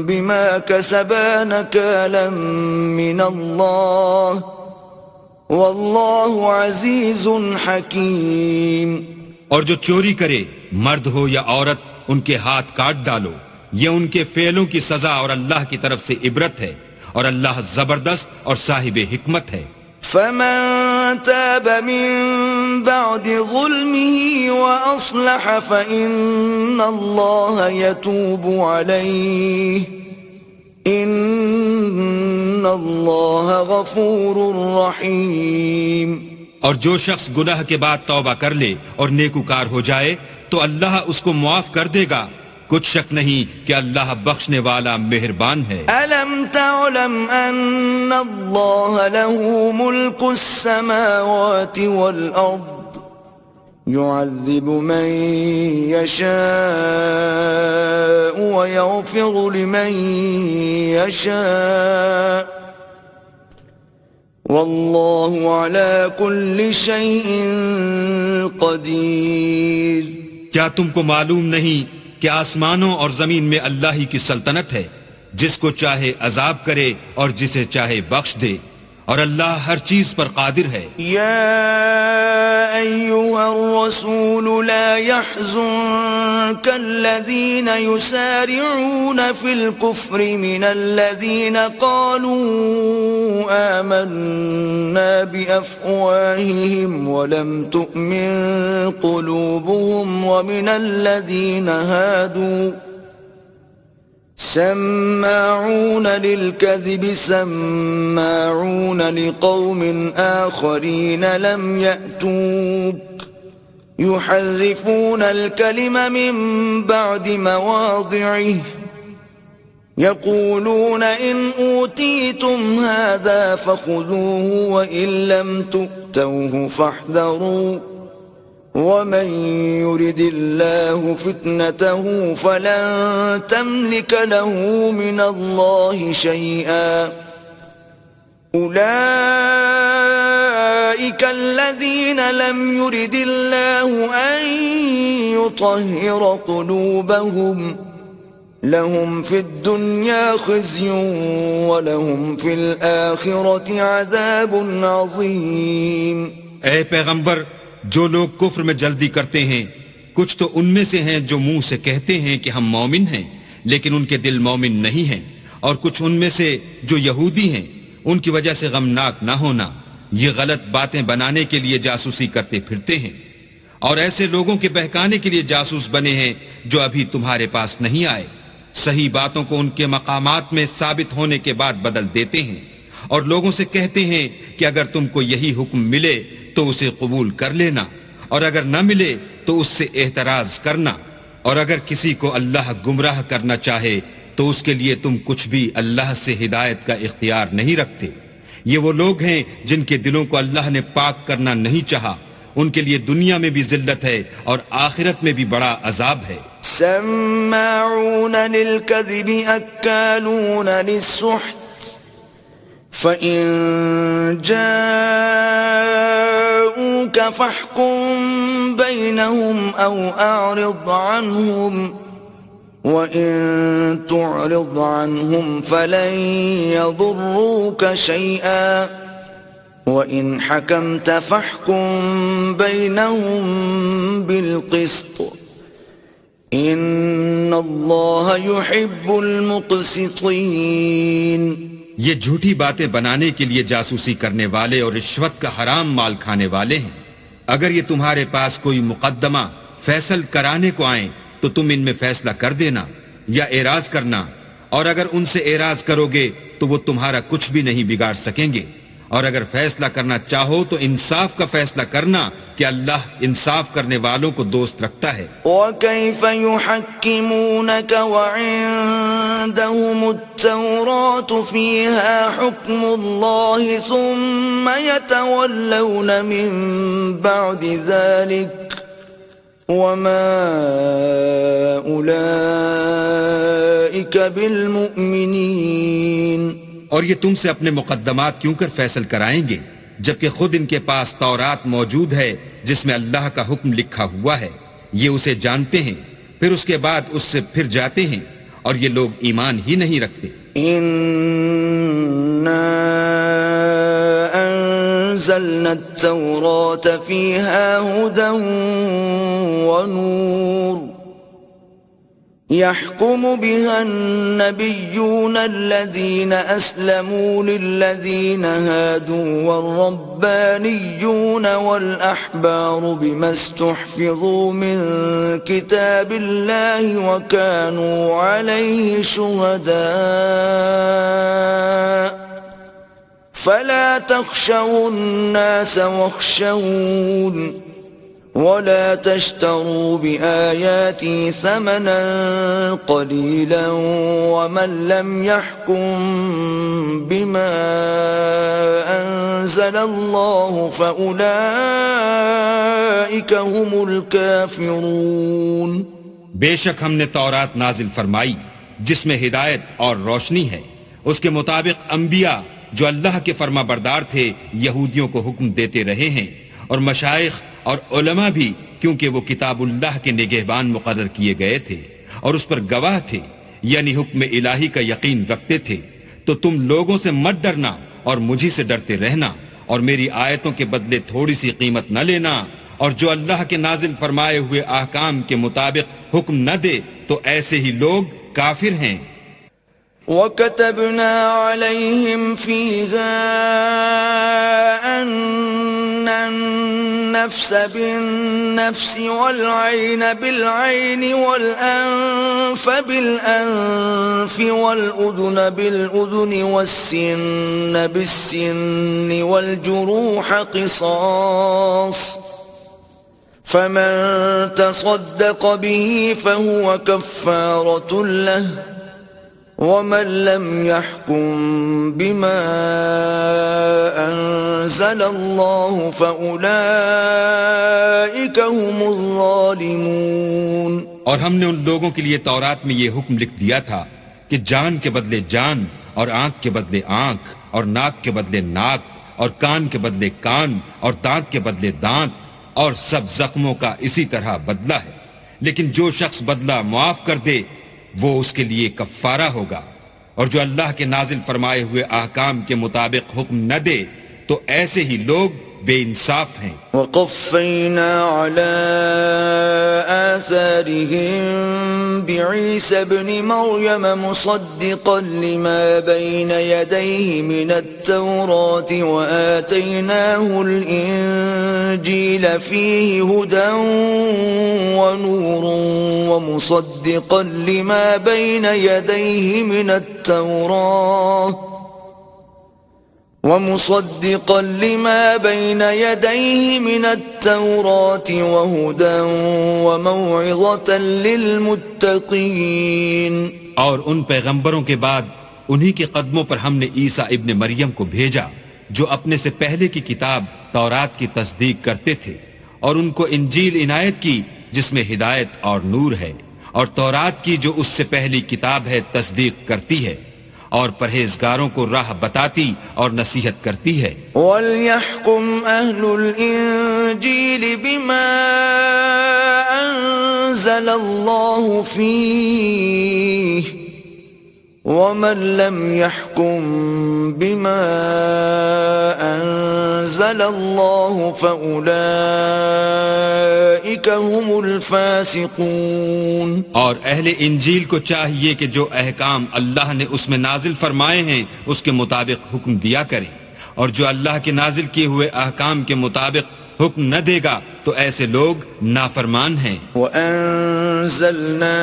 بما كسبا نكالا من الله والله عزيز حكيم. اور جو چوری کرے مرد ہو یا عورت ان کے ہاتھ کاٹ ڈالو، یہ ان کے فعلوں کی سزا اور اللہ کی طرف سے عبرت ہے اور اللہ زبردست اور صاحب حکمت ہے. فمن تاب من بعد ظلمه وأصلح فإن الله يتوب عليه إن الله غفور رحيم. اور جو شخص گناہ کے بعد توبہ کر لے اور نیکوکار ہو جائے تو اللہ اس کو معاف کر دے گا، کچھ شک نہیں کہ اللہ بخشنے والا مہربان ہے. ألم تعلم أن الله له ملك السماوات والأرض يعذب من يشاء ويغفر لمن يشاء والله على كل شيء قدير. کیا تم کو معلوم نہیں کہ آسمانوں اور زمین میں اللہ ہی کی سلطنت ہے، جس کو چاہے عذاب کرے اور جسے چاہے بخش دے، اور اللہ ہر چیز پر قادر ہے۔ يا أيها الرسول لا يحزنك الذين يسارعون في الكفر من الذين قالوا آمنا بأفواههم ولم تؤمن قلوبهم ومن الذين هادوا سماعون للكذب سماعون لقوم آخرين لم يأتوك يحرفون الكلم من بعد مواضعه يقولون إن أوتيتم هذا فخذوه وإن لم تؤتوه فاحذروا ومن يرد الله فتنته فلن تملك له من الله شيئا أولئك الذين لم يرد الله أن يطهر قلوبهم لهم في الدنيا خزي ولهم في الآخرة عذاب عظيم۔ اے پیغمبر، جو لوگ کفر میں جلدی کرتے ہیں کچھ تو ان میں سے ہیں جو منہ سے کہتے ہیں کہ ہم مومن ہیں لیکن ان کے دل مومن نہیں ہیں، اور کچھ ان میں سے جو یہودی ہیں ان کی وجہ سے غمناک نہ ہونا، یہ غلط باتیں بنانے کے لیے جاسوسی کرتے پھرتے ہیں، اور ایسے لوگوں کے بہکانے کے لیے جاسوس بنے ہیں جو ابھی تمہارے پاس نہیں آئے، صحیح باتوں کو ان کے مقامات میں ثابت ہونے کے بعد بدل دیتے ہیں، اور لوگوں سے کہتے ہیں کہ اگر تم کو یہی حکم ملے تو اسے قبول کر لینا، اور اگر نہ ملے تو اس سے احتراز کرنا، اور اگر کسی کو اللہ گمراہ کرنا چاہے تو اس کے لیے تم کچھ بھی اللہ سے ہدایت کا اختیار نہیں رکھتے۔ یہ وہ لوگ ہیں جن کے دلوں کو اللہ نے پاک کرنا نہیں چاہا، ان کے لیے دنیا میں بھی ذلت ہے اور آخرت میں بھی بڑا عذاب ہے۔ سماعون للكذب أكالون للسحت فإن جاءوك فاحكم بينهم أو أعرض عنهم وإن تعرض عنهم فلن يضروك شيئا وإن حكمت فاحكم بينهم بالقسط إن الله يحب المقسطين۔ یہ جھوٹی باتیں بنانے کے لیے جاسوسی کرنے والے اور رشوت کا حرام مال کھانے والے ہیں۔ اگر یہ تمہارے پاس کوئی مقدمہ فیصل کرانے کو آئیں تو تم ان میں فیصلہ کر دینا یا اعراض کرنا، اور اگر ان سے اعراض کرو گے تو وہ تمہارا کچھ بھی نہیں بگاڑ سکیں گے، اور اگر فیصلہ کرنا چاہو تو انصاف کا فیصلہ کرنا کہ اللہ انصاف کرنے والوں کو دوست رکھتا ہے۔ وَكَيْفَ يُحَكِّمُونَكَ وَعِندَهُمُ التَّوْرَاةُ فِيهَا حُكْمُ اللَّهِ ثُمَّ يَتَوَلَّوْنَ مِن بَعْدِ ذَلِكَ وَمَا أُولَئِكَ بِالْمُؤْمِنِينَ۔ اور یہ تم سے اپنے مقدمات کیوں کر فیصل کرائیں گے جبکہ خود ان کے پاس تورات موجود ہے جس میں اللہ کا حکم لکھا ہوا ہے، یہ اسے جانتے ہیں، پھر اس کے بعد اس سے پھر جاتے ہیں، اور یہ لوگ ایمان ہی نہیں رکھتے۔ إِنَّا أَنزَلْنَا التَّوْرَاةَ فِيهَا هُدًى وَنُورٌ يحكم بها النبيون الذين أسلموا للذين هادوا والربانيون والأحبار بما استحفظوا من كتاب الله وكانوا عليه شهداء فلا تخشوا الناس واخشون ولا تشتروا بآياتي ثمنا قليلا ومن لم يحكم بما أنزل الله فأولئك هم الكافرون۔ بے شک ہم نے تورات نازل فرمائی جس میں ہدایت اور روشنی ہے، اس کے مطابق انبیاء جو اللہ کے فرما بردار تھے یہودیوں کو حکم دیتے رہے ہیں، اور مشائخ اور علماء بھی کیونکہ وہ کتاب اللہ کے نگہبان مقرر کیے گئے تھے، اور اس پر گواہ تھے، یعنی حکم الہی کا یقین رکھتے تھے، تو تم لوگوں سے مت ڈرنا اور مجھی سے ڈرتے رہنا، اور میری آیتوں کے بدلے تھوڑی سی قیمت نہ لینا، اور جو اللہ کے نازل فرمائے ہوئے احکام کے مطابق حکم نہ دے تو ایسے ہی لوگ کافر ہیں۔ وَكَتَبْنَا عَلَيْهِمْ فِيهَا أَنَّ النَّفْسَ بِالنَّفْسِ وَالْعَيْنَ بِالْعَيْنِ وَالْأَنفَ بِالْأَنفِ وَالْأُذُنَ بِالْأُذُنِ وَالسِّنَّ بِالسِّنِّ وَالْجُرُوحَ قِصَاصٌ فَمَن تَصَدَّقَ بِهِ فَهُوَ كَفَّارَةٌ لَهُ وَمَن لَّمْ يَحْكُم بِمَا أَنزَلَ اللَّهُ فَأُولَٰئِكَ هُمُ الظَّالِمُونَ۔ اور ہم نے ان لوگوں کے لیے تورات میں یہ حکم لکھ دیا تھا کہ جان کے بدلے جان، اور آنکھ کے بدلے آنکھ، اور ناک کے بدلے ناک، اور کان کے بدلے کان، اور دانت کے بدلے دانت، اور سب زخموں کا اسی طرح بدلہ ہے، لیکن جو شخص بدلہ معاف کر دے وہ اس کے لیے کفارہ ہوگا، اور جو اللہ کے نازل فرمائے ہوئے احکام کے مطابق حکم نہ دے تو ایسے ہی لوگ بے انصاف ہیں۔ وَقَفَّيْنَا عَلَىٰ آثَارِهِم بِعِيسَى ابْنِ مَرْيَمَ مُصَدِّقًا لِمَا بَيْنَ يَدَيْهِ مِنَ التَّوْرَاةِ وَآتَيْنَاهُ الْإِنجِيلَ فِيهِ هُدًى وَنُورٌ وَمُصَدِّقًا لِمَا بَيْنَ يَدَيْهِ مِنَ التَّوْرَاةِ وَهُدًى وَمَوْعِظَةً لِّلْمُتَّقِينَ۔ اور ان پیغمبروں کے بعد انہی کے قدموں پر ہم نے عیسیٰ ابن مریم کو بھیجا جو اپنے سے پہلے کی کتاب تورات کی تصدیق کرتے تھے، اور ان کو انجیل عنایت کی جس میں ہدایت اور نور ہے، اور تورات کی جو اس سے پہلی کتاب ہے تصدیق کرتی ہے، اور پرہیزگاروں کو راہ بتاتی اور نصیحت کرتی ہے۔ وَلْيَحْكُمْ أَهْلُ الْإِنجِيلِ بِمَا أَنزَلَ اللَّهُ فِيهِ وَمَن لَّمْ يَحْكُم بِمَا أَنزَلَ اللَّهُ فَأُولَٰئِكَ هُمُ الْفَاسِقُونَ۔ اور اہل انجیل کو چاہیے کہ جو احکام اللہ نے اس میں نازل فرمائے ہیں اس کے مطابق حکم دیا کریں، اور جو اللہ کے نازل کیے ہوئے احکام کے مطابق حکم نہ دے گا تو ایسے لوگ نافرمان ہیں۔ وَأَنزَلْنَا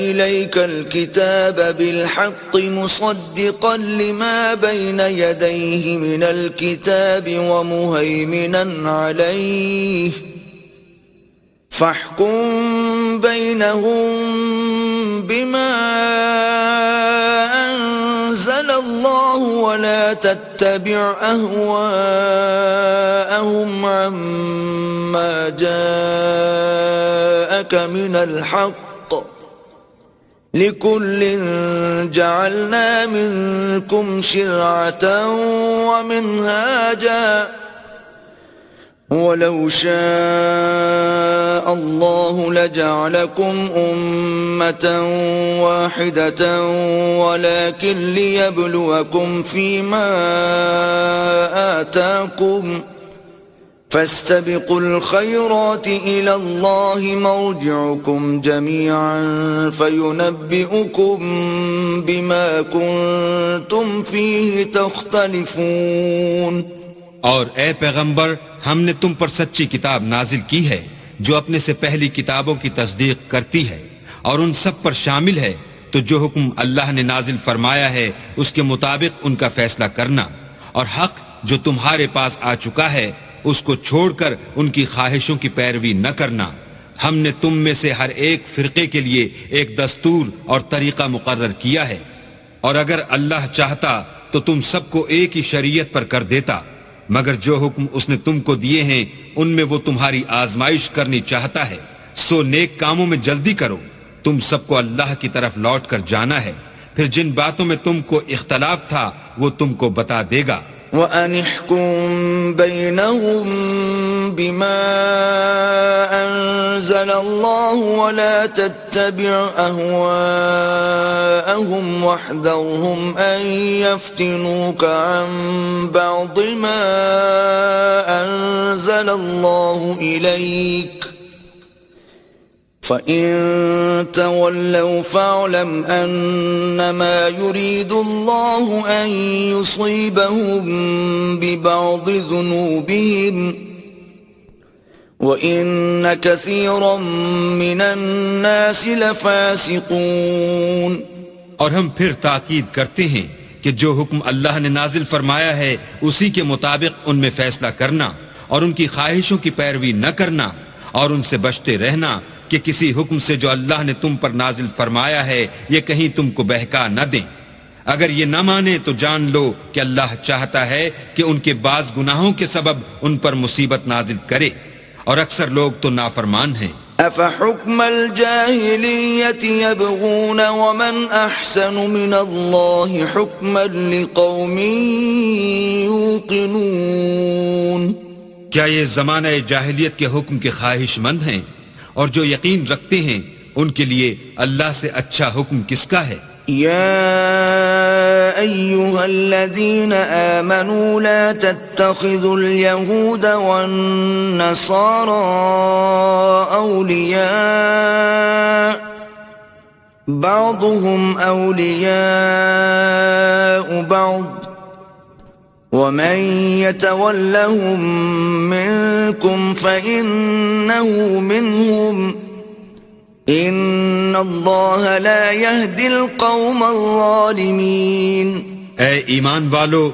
إِلَيْكَ الْكِتَابَ بِالْحَقِّ مُصَدِّقًا لِمَا بَيْنَ يَدَيْهِ مِنَ الْكِتَابِ وَمُهَيْمِنًا عَلَيْهِ فَاحْكُم بَيْنَهُم بِمَا أَنزَلَ اللَّهُ وَلَا تَتَّبِعْ أَهْوَاءَهُمْ عَمَّا جَاءَكَ مِنَ الْحَقِّ لِكُلٍّ جَعَلْنَا مِنكُمْ شِرْعَةً وَمِنْهَاجًا وَلَوْ شَاءَ اللَّهُ لَجَعَلَكُمْ أُمَّةً وَاحِدَةً وَلَكِنْ لِيَبْلُوَكُمْ فِيمَا آتَاكُمْ فَاسْتَبِقُوا الْخَيْرَاتِ إِلَى اللَّهِ مَرْجِعُكُمْ جَمِيعًا فَيُنَبِّئُكُم بِمَا كُنتُمْ فِيهِ تَخْتَلِفُونَ۔ اور اے پیغمبر، ہم نے تم پر سچی کتاب نازل کی ہے جو اپنے سے پہلی کتابوں کی تصدیق کرتی ہے، اور ان سب پر شامل ہے، تو جو حکم اللہ نے نازل فرمایا ہے اس کے مطابق ان کا فیصلہ کرنا، اور حق جو تمہارے پاس آ چکا ہے اس کو چھوڑ کر ان کی خواہشوں کی پیروی نہ کرنا۔ ہم نے تم میں سے ہر ایک فرقے کے لیے ایک دستور اور طریقہ مقرر کیا ہے، اور اگر اللہ چاہتا تو تم سب کو ایک ہی شریعت پر کر دیتا، مگر جو حکم اس نے تم کو دیے ہیں ان میں وہ تمہاری آزمائش کرنی چاہتا ہے، سو نیک کاموں میں جلدی کرو، تم سب کو اللہ کی طرف لوٹ کر جانا ہے، پھر جن باتوں میں تم کو اختلاف تھا وہ تم کو بتا دے گا، وَأَنِ احْكُم بَيْنَهُم بِمَا أَنزَلَ اللَّهُ وَلَا تَتَّبِعْ أَهْوَاءَهُمْ وَاحْذَرْهُمْ أَن يَفْتِنُوكَ عَن بَعْضِ مَا أَنزَلَ اللَّهُ إِلَيْكَ فَإِن تَوَلَّوْا فَاعْلَمْ أَنَّمَا يُرِيدُ اللَّهُ أَن يُصِيبَهُم بِبَعْضِ ذُنُوبِهِمْ وَإِنَّ كَثِيرًا مِّنَ النَّاسِ لَفَاسِقُونَ۔ اور ہم پھر تاکید کرتے ہیں کہ جو حکم اللہ نے نازل فرمایا ہے اسی کے مطابق ان میں فیصلہ کرنا اور ان کی خواہشوں کی پیروی نہ کرنا اور ان سے بچتے رہنا کہ کسی حکم سے جو اللہ نے تم پر نازل فرمایا ہے یہ کہیں تم کو بہکا نہ دیں۔ اگر یہ نہ مانے تو جان لو کہ اللہ چاہتا ہے کہ ان کے بعض گناہوں کے سبب ان پر مصیبت نازل کرے، اور اکثر لوگ تو نافرمان ہیں۔ أَفَحُكْمَ الْجَاهِلِيَّةِ يَبْغُونَ وَمَنْ أَحْسَنُ مِنَ اللَّهِ حُكْمًا لِقَوْمٍ يُوقِنُونَ۔ کیا یہ زمانہ جاہلیت کے حکم کے خواہش مند ہیں؟ اور جو یقین رکھتے ہیں ان کے لیے اللہ سے اچھا حکم کس کا ہے؟ يا أيها الذين آمنوا لا تتخذوا اليهود والنصارى أولياء بعضهم أولياء بعض ومن يتولهم منكم فإنه منهم ان اللہ لا يهدي القوم الظالمین۔ اے ایمان والو،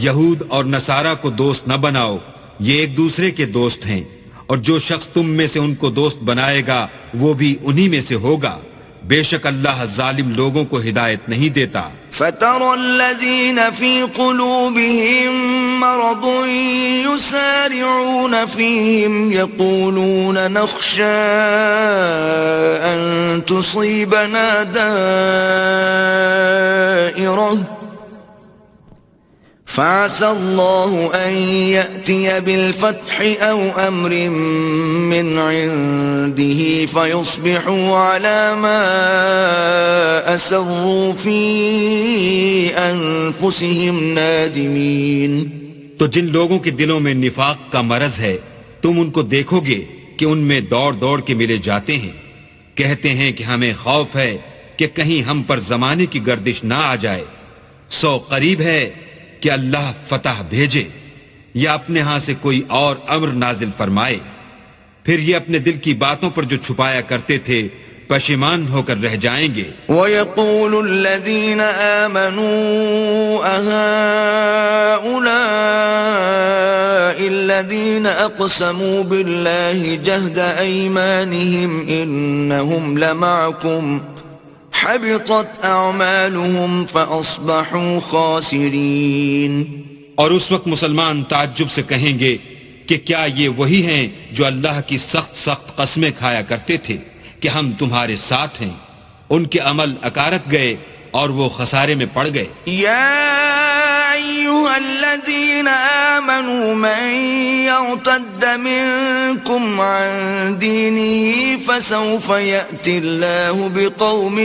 یہود اور نصارہ کو دوست نہ بناؤ، یہ ایک دوسرے کے دوست ہیں، اور جو شخص تم میں سے ان کو دوست بنائے گا وہ بھی انہی میں سے ہوگا، بے شک اللہ ظالم لوگوں کو ہدایت نہیں دیتا۔ فَتَرَى الَّذِينَ فِي قُلُوبِهِم مَّرَضٌ يُسَارِعُونَ فِيهِمْ يَقُولُونَ نَخْشَىٰ أَن تُصِيبَنَا دَائِرَةٌ فَعَسَى اللَّهُ أَن يَأْتِيَ بِالْفَتْحِ أَوْ أَمْرٍ مِّنْ عِندِهِ فَيُصْبِحُوا عَلَى مَا أَسَرُّوا فِي أَنفُسِهِمْ نَادِمِينَ۔ تو جن لوگوں کے دلوں میں نفاق کا مرض ہے تم ان کو دیکھو گے کہ ان میں دوڑ دوڑ کے ملے جاتے ہیں، کہتے ہیں کہ ہمیں خوف ہے کہ کہیں ہم پر زمانے کی گردش نہ آ جائے، سو قریب ہے کہ اللہ فتح بھیجے یا اپنے ہاں سے کوئی اور امر نازل فرمائے، پھر یہ اپنے دل کی باتوں پر جو چھپایا کرتے تھے پشیمان ہو کر رہ جائیں گے۔ وَيَقُولُ الَّذِينَ آمَنُوا أَهَٰؤُلَاءِ الَّذِينَ أَقْسَمُوا بِاللَّهِ جَهْدَ أَيْمَانِهِمْ إِنَّهُمْ لَمَعَكُمْ حَبِطَتْ أَعْمَالُهُمْ فَأَصْبَحُوا خَاسِرِينَ۔ اور اس وقت مسلمان تعجب سے کہیں گے کہ کیا یہ وہی ہیں جو اللہ کی سخت سخت قسمیں کھایا کرتے تھے کہ ہم تمہارے ساتھ ہیں، ان کے عمل اکارت گئے اور وہ خسارے میں پڑ گئے۔ یا ایھا الذین آمنوا من یرتد منکم عن دینہ فسوف یأتی اللہ بقوم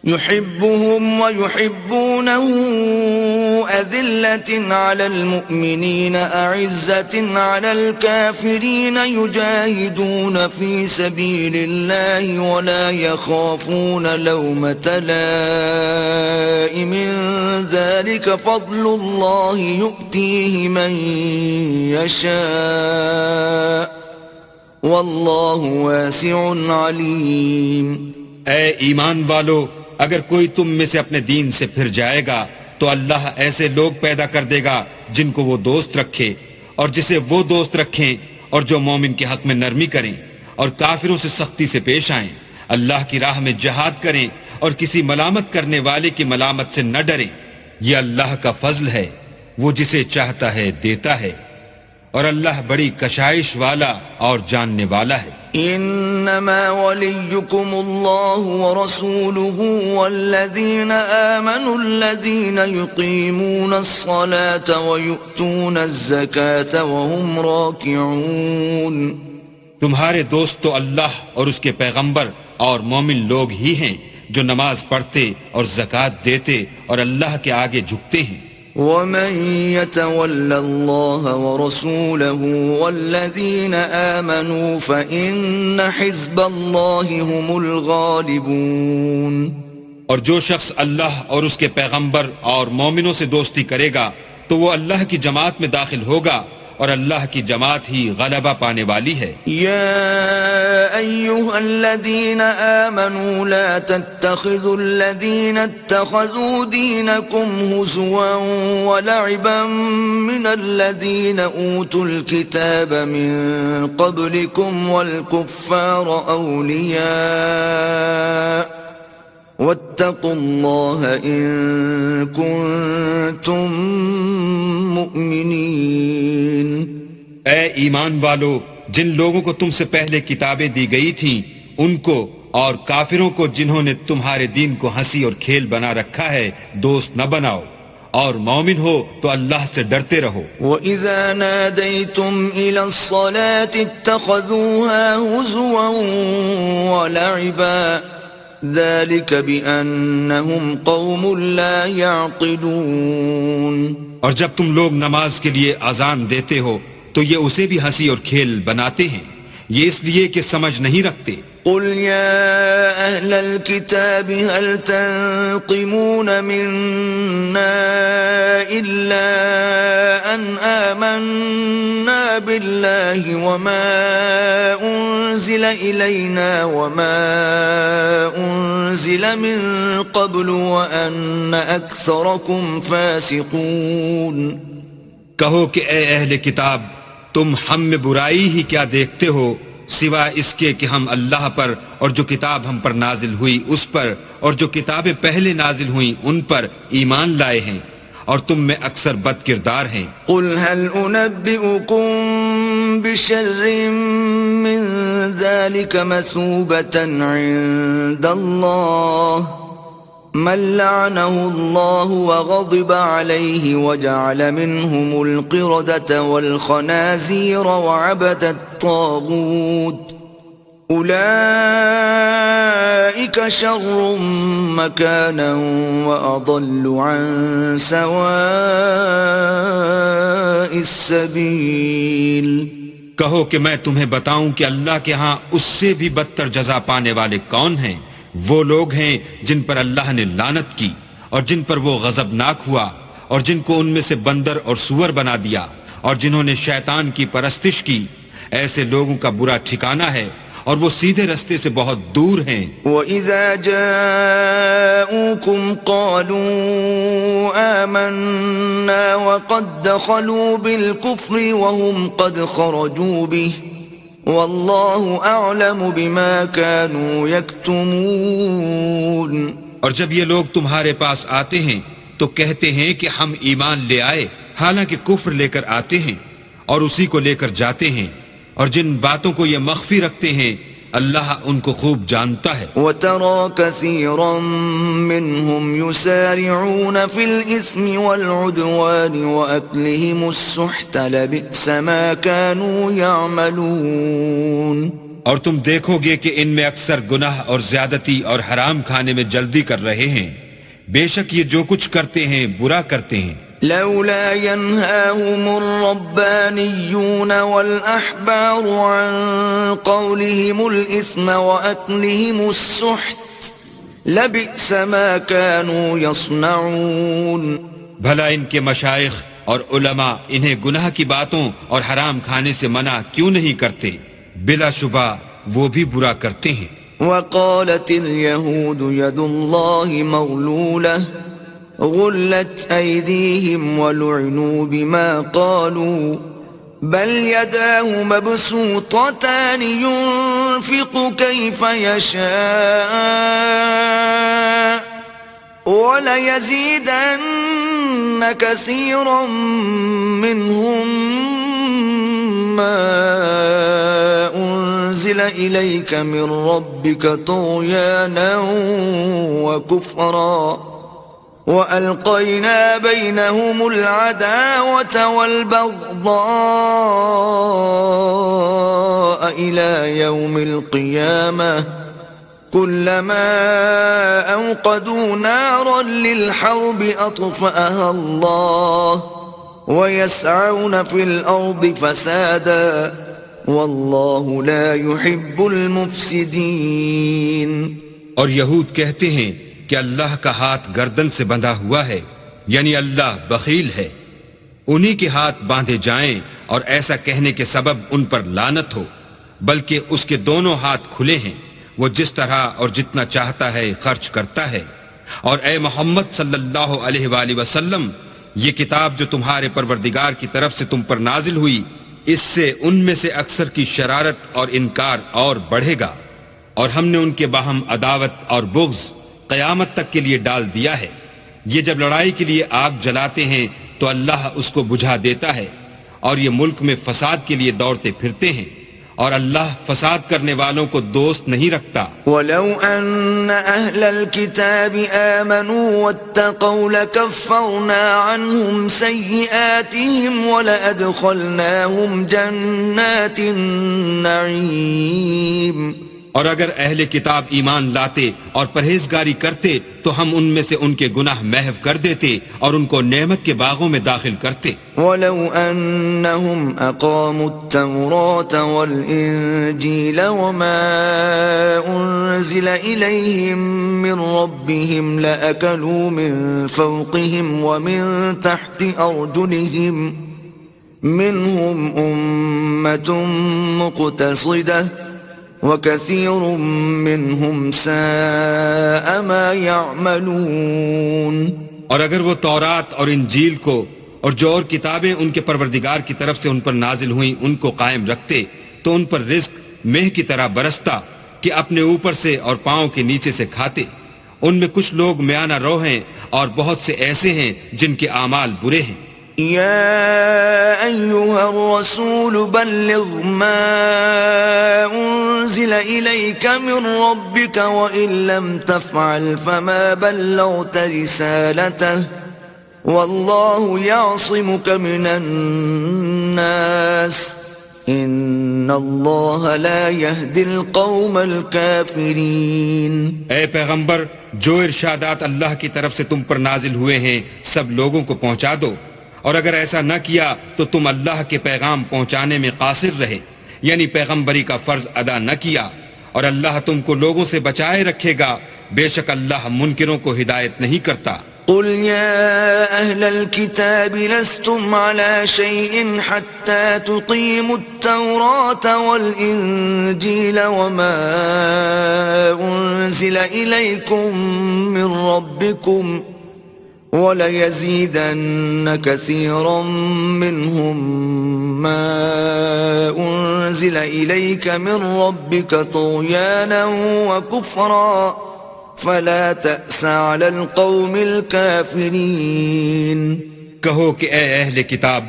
یحبهم ويحبونه أذلة على المؤمنين أعزة على الكافرين يجاهدون في سبيل الله ولا يخافون لومة لائم ذلك فضل الله يؤتيه من يشاء والله واسع عليم۔ اے ایمان والو، اگر کوئی تم میں سے اپنے دین سے پھر جائے گا تو اللہ ایسے لوگ پیدا کر دے گا جن کو وہ دوست رکھے اور جسے وہ دوست رکھیں، اور جو مومن کے حق میں نرمی کریں اور کافروں سے سختی سے پیش آئیں، اللہ کی راہ میں جہاد کریں اور کسی ملامت کرنے والے کی ملامت سے نہ ڈریں۔ یہ اللہ کا فضل ہے، وہ جسے چاہتا ہے دیتا ہے، اور اللہ بڑی کشائش والا اور جاننے والا ہے۔ انما وليكم الله ورسوله والذين آمنوا الذين يقيمون الصلاة ويؤتون الزكاة وهم راكعون. تمہارے دوست تو اللہ اور اس کے پیغمبر اور مومن لوگ ہی ہیں جو نماز پڑھتے اور زکوٰۃ دیتے اور اللہ کے آگے جھکتے ہیں. ومن يتول الله ورسوله والذين آمنوا فإن حزب الله هم الغالبون. اور جو شخص اللہ اور اس کے پیغمبر اور مومنوں سے دوستی کرے گا تو وہ اللہ کی جماعت میں داخل ہوگا اور اللہ کی جماعت ہی غلبہ پانے والی ہے. يا أيها الذين آمنوا لا تتخذوا الذين اتخذوا دينكم هزوا ولعبا من الذين أوتوا الكتاب من قبلكم والكفار أولياء واتقوا الله إن كنتم مؤمنين. اے ایمان والو، جن لوگوں کو تم سے پہلے کتابیں دی گئی تھیں ان کو اور کافروں کو جنہوں نے تمہارے دین کو ہنسی اور کھیل بنا رکھا ہے دوست نہ بناؤ، اور مومن ہو تو اللہ سے ڈرتے رہو. وَإِذَا نَادَيْتُمْ إِلَى الصَّلَاةِ اتَّخَذُوهَا هُزُوًا وَلَعِبًا ذَلِكَ بِأَنَّهُمْ قَوْمٌ لَا يَعْقِلُونَ. اور جب تم لوگ نماز کے لیے اذان دیتے ہو تو یہ اسے بھی ہنسی اور کھیل بناتے ہیں، یہ اس لیے کہ سمجھ نہیں رکھتے. قل يا أهل الكتاب هل تنقمون منا إلا أن آمنا بالله وما أنزل إلينا وما أنزل من قبل وأن أكثركم فاسقون. کہو کہ اے اہل کتاب، تم ہم میں برائی ہی کیا دیکھتے ہو سوا اس کے کہ ہم اللہ پر اور جو کتاب ہم پر نازل ہوئی اس پر اور جو کتابیں پہلے نازل ہوئیں ان پر ایمان لائے ہیں، اور تم میں اکثر بد کردار ہیں. قل هل أنبئكم بشر من ذلك مثوبة عند الله من لعنه الله وغضب عليه وجعل منهم القردة والخنازير وعبد الطاغوت أولئك شر مكانا وأضل عن سواء السبيل. کہو کہ میں تمہیں بتاؤں کہ اللہ کے ہاں اس سے بھی بدتر جزا پانے والے کون ہیں؟ وہ لوگ ہیں جن پر اللہ نے لعنت کی اور جن پر وہ غضبناک ہوا اور جن کو ان میں سے بندر اور سور بنا دیا اور جنہوں نے شیطان کی پرستش کی. ایسے لوگوں کا برا ٹھکانہ ہے اور وہ سیدھے رستے سے بہت دور ہیں. وَإِذَا جَاءُوكُمْ قَالُوا آمَنَّا وَقَدْ دَخَلُوا بِالْكُفْرِ وَهُمْ قَدْ خَرَجُوا بِهِ واللہ اعلم بما كانوا یکتمون. اور جب یہ لوگ تمہارے پاس آتے ہیں تو کہتے ہیں کہ ہم ایمان لے آئے، حالانکہ کفر لے کر آتے ہیں اور اسی کو لے کر جاتے ہیں، اور جن باتوں کو یہ مخفی رکھتے ہیں اللہ ان کو خوب جانتا ہے. وَتَرَى كَثِيرًا مِّنْهُمْ يُسَارِعُونَ فِي الْإِثْمِ وَالْعُدْوَانِ وَأَكْلِهِمُ السُّحْتَ لَبِئْسَ مَا كَانُوا يَعْمَلُونَ. اور تم دیکھو گے کہ ان میں اکثر گناہ اور زیادتی اور حرام کھانے میں جلدی کر رہے ہیں، بے شک یہ جو کچھ کرتے ہیں برا کرتے ہیں. لولا ينهاهم الربانيون والأحبار عن قولهم الإثم وأكلهم السحت لبئس ما كانوا يصنعون. بھلا ان کے مشائخ اور علماء انہیں گناہ کی باتوں اور حرام کھانے سے منع کیوں نہیں کرتے؟ بلا شبہ وہ بھی برا کرتے ہیں. وقالت اليهود يد الله مغلولة غلت أيديهم ولعنوا بما قالوا بل يداه مبسوطتان ينفق كيف يشاء وليزيدن كثيرا منهم ما أنزل إليك من ربك طغيانا وكفرا وألقينا بينهم العداوة والبغضاء إلى يوم القيامة كلما أوقدوا نارا للحرب أطفأها الله ويسعون في الأرض فسادا والله لا يحب المفسدين. اور یہود کہتے ہیں کہ اللہ کا ہاتھ گردن سے بندھا ہوا ہے، یعنی اللہ بخیل ہے. انہی کے ہاتھ باندھے جائیں اور ایسا کہنے کے سبب ان پر لعنت ہو، بلکہ اس کے دونوں ہاتھ کھلے ہیں، وہ جس طرح اور جتنا چاہتا ہے خرچ کرتا ہے. اور اے محمد صلی اللہ علیہ وآلہ وسلم، یہ کتاب جو تمہارے پروردگار کی طرف سے تم پر نازل ہوئی، اس سے ان میں سے اکثر کی شرارت اور انکار اور بڑھے گا، اور ہم نے ان کے باہم عداوت اور بغض قیامت تک کے لیے ڈال دیا ہے. یہ جب لڑائی کے لیے آگ جلاتے ہیں تو اللہ اس کو بجھا دیتا ہے، اور یہ ملک میں فساد کے لیے دوڑتے پھرتے ہیں، اور اللہ فساد کرنے والوں کو دوست نہیں رکھتا. وَلَوْ أَنَّ أَهْلَ الْكِتَابِ آمَنُوا وَاتَّقَوْا لَكَفَّرْنَا عَنْهُمْ سَيِّئَاتِهِمْ وَلَأَدْخَلْنَاهُمْ جَنَّاتِ النَّعِيمِ. اور اگر اہل کتاب ایمان لاتے اور پرہیزگاری کرتے تو ہم ان میں سے ان کے گناہ محو کر دیتے اور ان کو نعمت کے باغوں میں داخل کرتے. وَلَوْ أَنَّهُمْ أَقَامُوا التَّوْرَاةَ وَالْإِنْجِيلَ وَمَا أُنْزِلَ إِلَيْهِمْ مِنْ رَبِّهِمْ لَأَكَلُوا مِنْ فَوْقِهِمْ وَمِنْ تَحْتِ أَرْجُلِهِمْ مِنْهُمْ أُمَّةٌ مُقْتَصِدَةٌ وَكَثِيرٌ مِّنْهُمْ سَاءَ مَا يَعْمَلُونَ. اور اگر وہ تورات اور انجیل کو اور جو اور کتابیں ان کے پروردگار کی طرف سے ان پر نازل ہوئیں ان کو قائم رکھتے تو ان پر رزق مہ کی طرح برستا کہ اپنے اوپر سے اور پاؤں کے نیچے سے کھاتے. ان میں کچھ لوگ میانہ رو ہیں اور بہت سے ایسے ہیں جن کے اعمال برے ہیں. يا أيها الرسول بلغ ما أنزل إليك من ربك وإن لم تفعل فما بلغت رسالته والله يعصمك من الناس إن الله لا يهدي القوم الكافرين. اے پیغمبر، جو ارشادات اللہ کی طرف سے تم پر نازل ہوئے ہیں سب لوگوں کو پہنچا دو، اور اگر ایسا نہ کیا تو تم اللہ کے پیغام پہنچانے میں قاصر رہے، یعنی پیغمبری کا فرض ادا نہ کیا، اور اللہ تم کو لوگوں سے بچائے رکھے گا، بے شک اللہ منکروں کو ہدایت نہیں کرتا. قل يا أهل الكتاب لستم على شيء حتى تقيموا التوراة والإنجيل وما أنزل إليكم من ربكم وَلَيَزِيدَنَّ كَثِيرًا مِّنْهُمْ مَا أُنزِلَ إِلَيْكَ مِنْ رَبِّكَ طُغْيَانًا وَكُفْرًا فَلَا تَأْسَ عَلَى الْقَوْمِ الْكَافِرِينَ. کہو کہ اے اہل کتاب،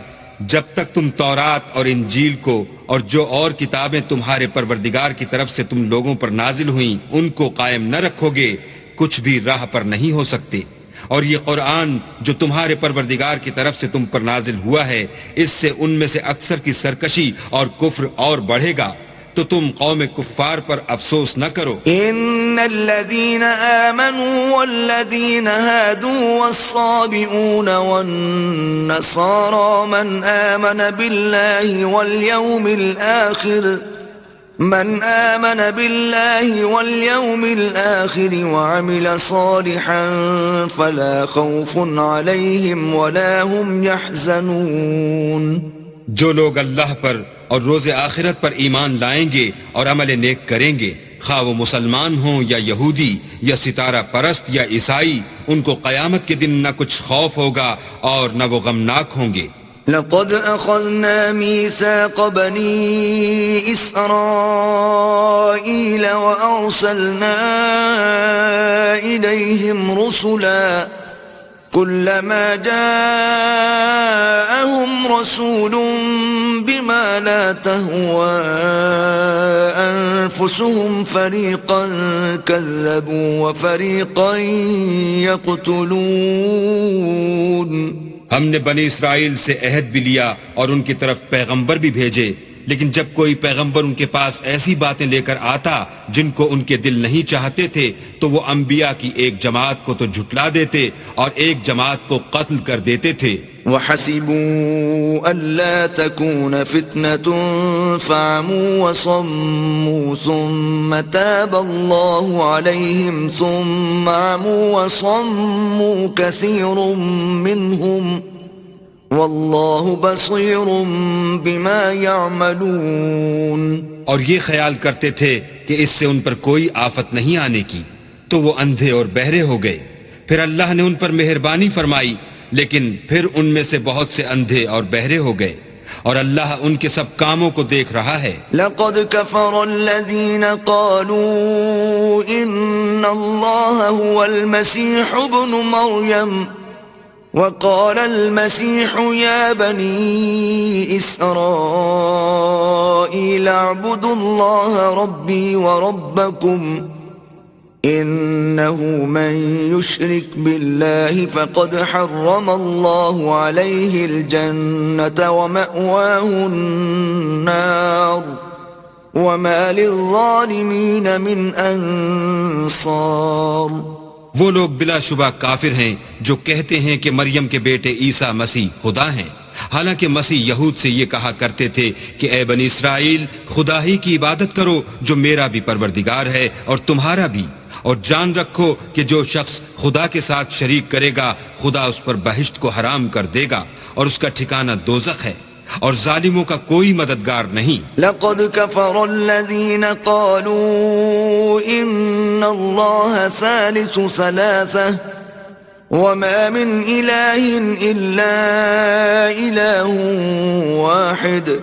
جب تک تم تورات اور انجیل کو اور جو اور کتابیں تمہارے پروردگار کی طرف سے تم لوگوں پر نازل ہوئیں ان کو قائم نہ رکھو گے، کچھ بھی راہ پر نہیں ہو سکتے. اور یہ قرآن جو تمہارے پروردگار کی طرف سے تم پر نازل ہوا ہے، اس سے ان میں سے اکثر کی سرکشی اور کفر اور بڑھے گا، تو تم قوم کفار پر افسوس نہ کرو. ان الذين آمنوا والذين هادوا والصابئون والنصارى من آمن بالله واليوم الآخر وعمل صالحا فلا خوف عليهم ولا هم يحزنون. جو لوگ اللہ پر اور روز آخرت پر ایمان لائیں گے اور عمل نیک کریں گے، خواہ وہ مسلمان ہوں یا یہودی یا ستارہ پرست یا عیسائی، ان کو قیامت کے دن نہ کچھ خوف ہوگا اور نہ وہ غمناک ہوں گے. لقد أخذنا ميثاق بني إسرائيل وأرسلنا إليهم رسلا كلما جاءهم رسول بما لا تهوى أنفسهم فريقا كذبوا وفريقا يقتلون. ہم نے بنی اسرائیل سے عہد بھی لیا اور ان کی طرف پیغمبر بھی بھیجے، لیکن جب کوئی پیغمبر ان کے پاس ایسی باتیں لے کر آتا جن کو ان کے دل نہیں چاہتے تھے تو وہ انبیاء کی ایک جماعت کو تو جھٹلا دیتے اور ایک جماعت کو قتل کر دیتے تھے. وحسبوا ألا تكون فتنة فعموا وصموا ثم تاب الله عليهم ثم عموا وصموا كثير منهم والله بصير بما يعملون. اور یہ خیال کرتے تھے کہ اس سے ان پر کوئی آفت نہیں آنے کی تو وہ اندھے اور بہرے ہو گئے. پھر اللہ نے ان پر مہربانی فرمائی، لیکن پھر ان میں سے بہت سے اندھے اور بہرے ہو گئے، اور اللہ ان کے سب کاموں کو دیکھ رہا ہے. لقد كفر الذين قالوا إن الله هو المسيح ابن مريم وقال المسيح يا بني إسرائيل اعبدوا الله ربي وربكم إنه من يشرك بالله فقد حرم الله عليه الجنة ومأواه النار وما للظالمين من أنصار. وہ لوگ بلا شبہ کافر ہیں جو کہتے ہیں کہ مریم کے بیٹے عیسیٰ مسیح خدا ہیں، حالانکہ مسیح یہود سے یہ کہا کرتے تھے کہ اے بنی اسرائیل، خدا ہی کی عبادت کرو جو میرا بھی پروردگار ہے اور تمہارا بھی، اور جان رکھو کہ جو شخص خدا کے ساتھ شریک کرے گا خدا اس پر بہشت کو حرام کر دے گا اور اس کا ٹھکانہ دوزخ ہے، اور ظالموں کا کوئی مددگار نہیں. لقد كفر الذين قالوا إن الله ثالث ثلاثة وما من إله إلا إله واحد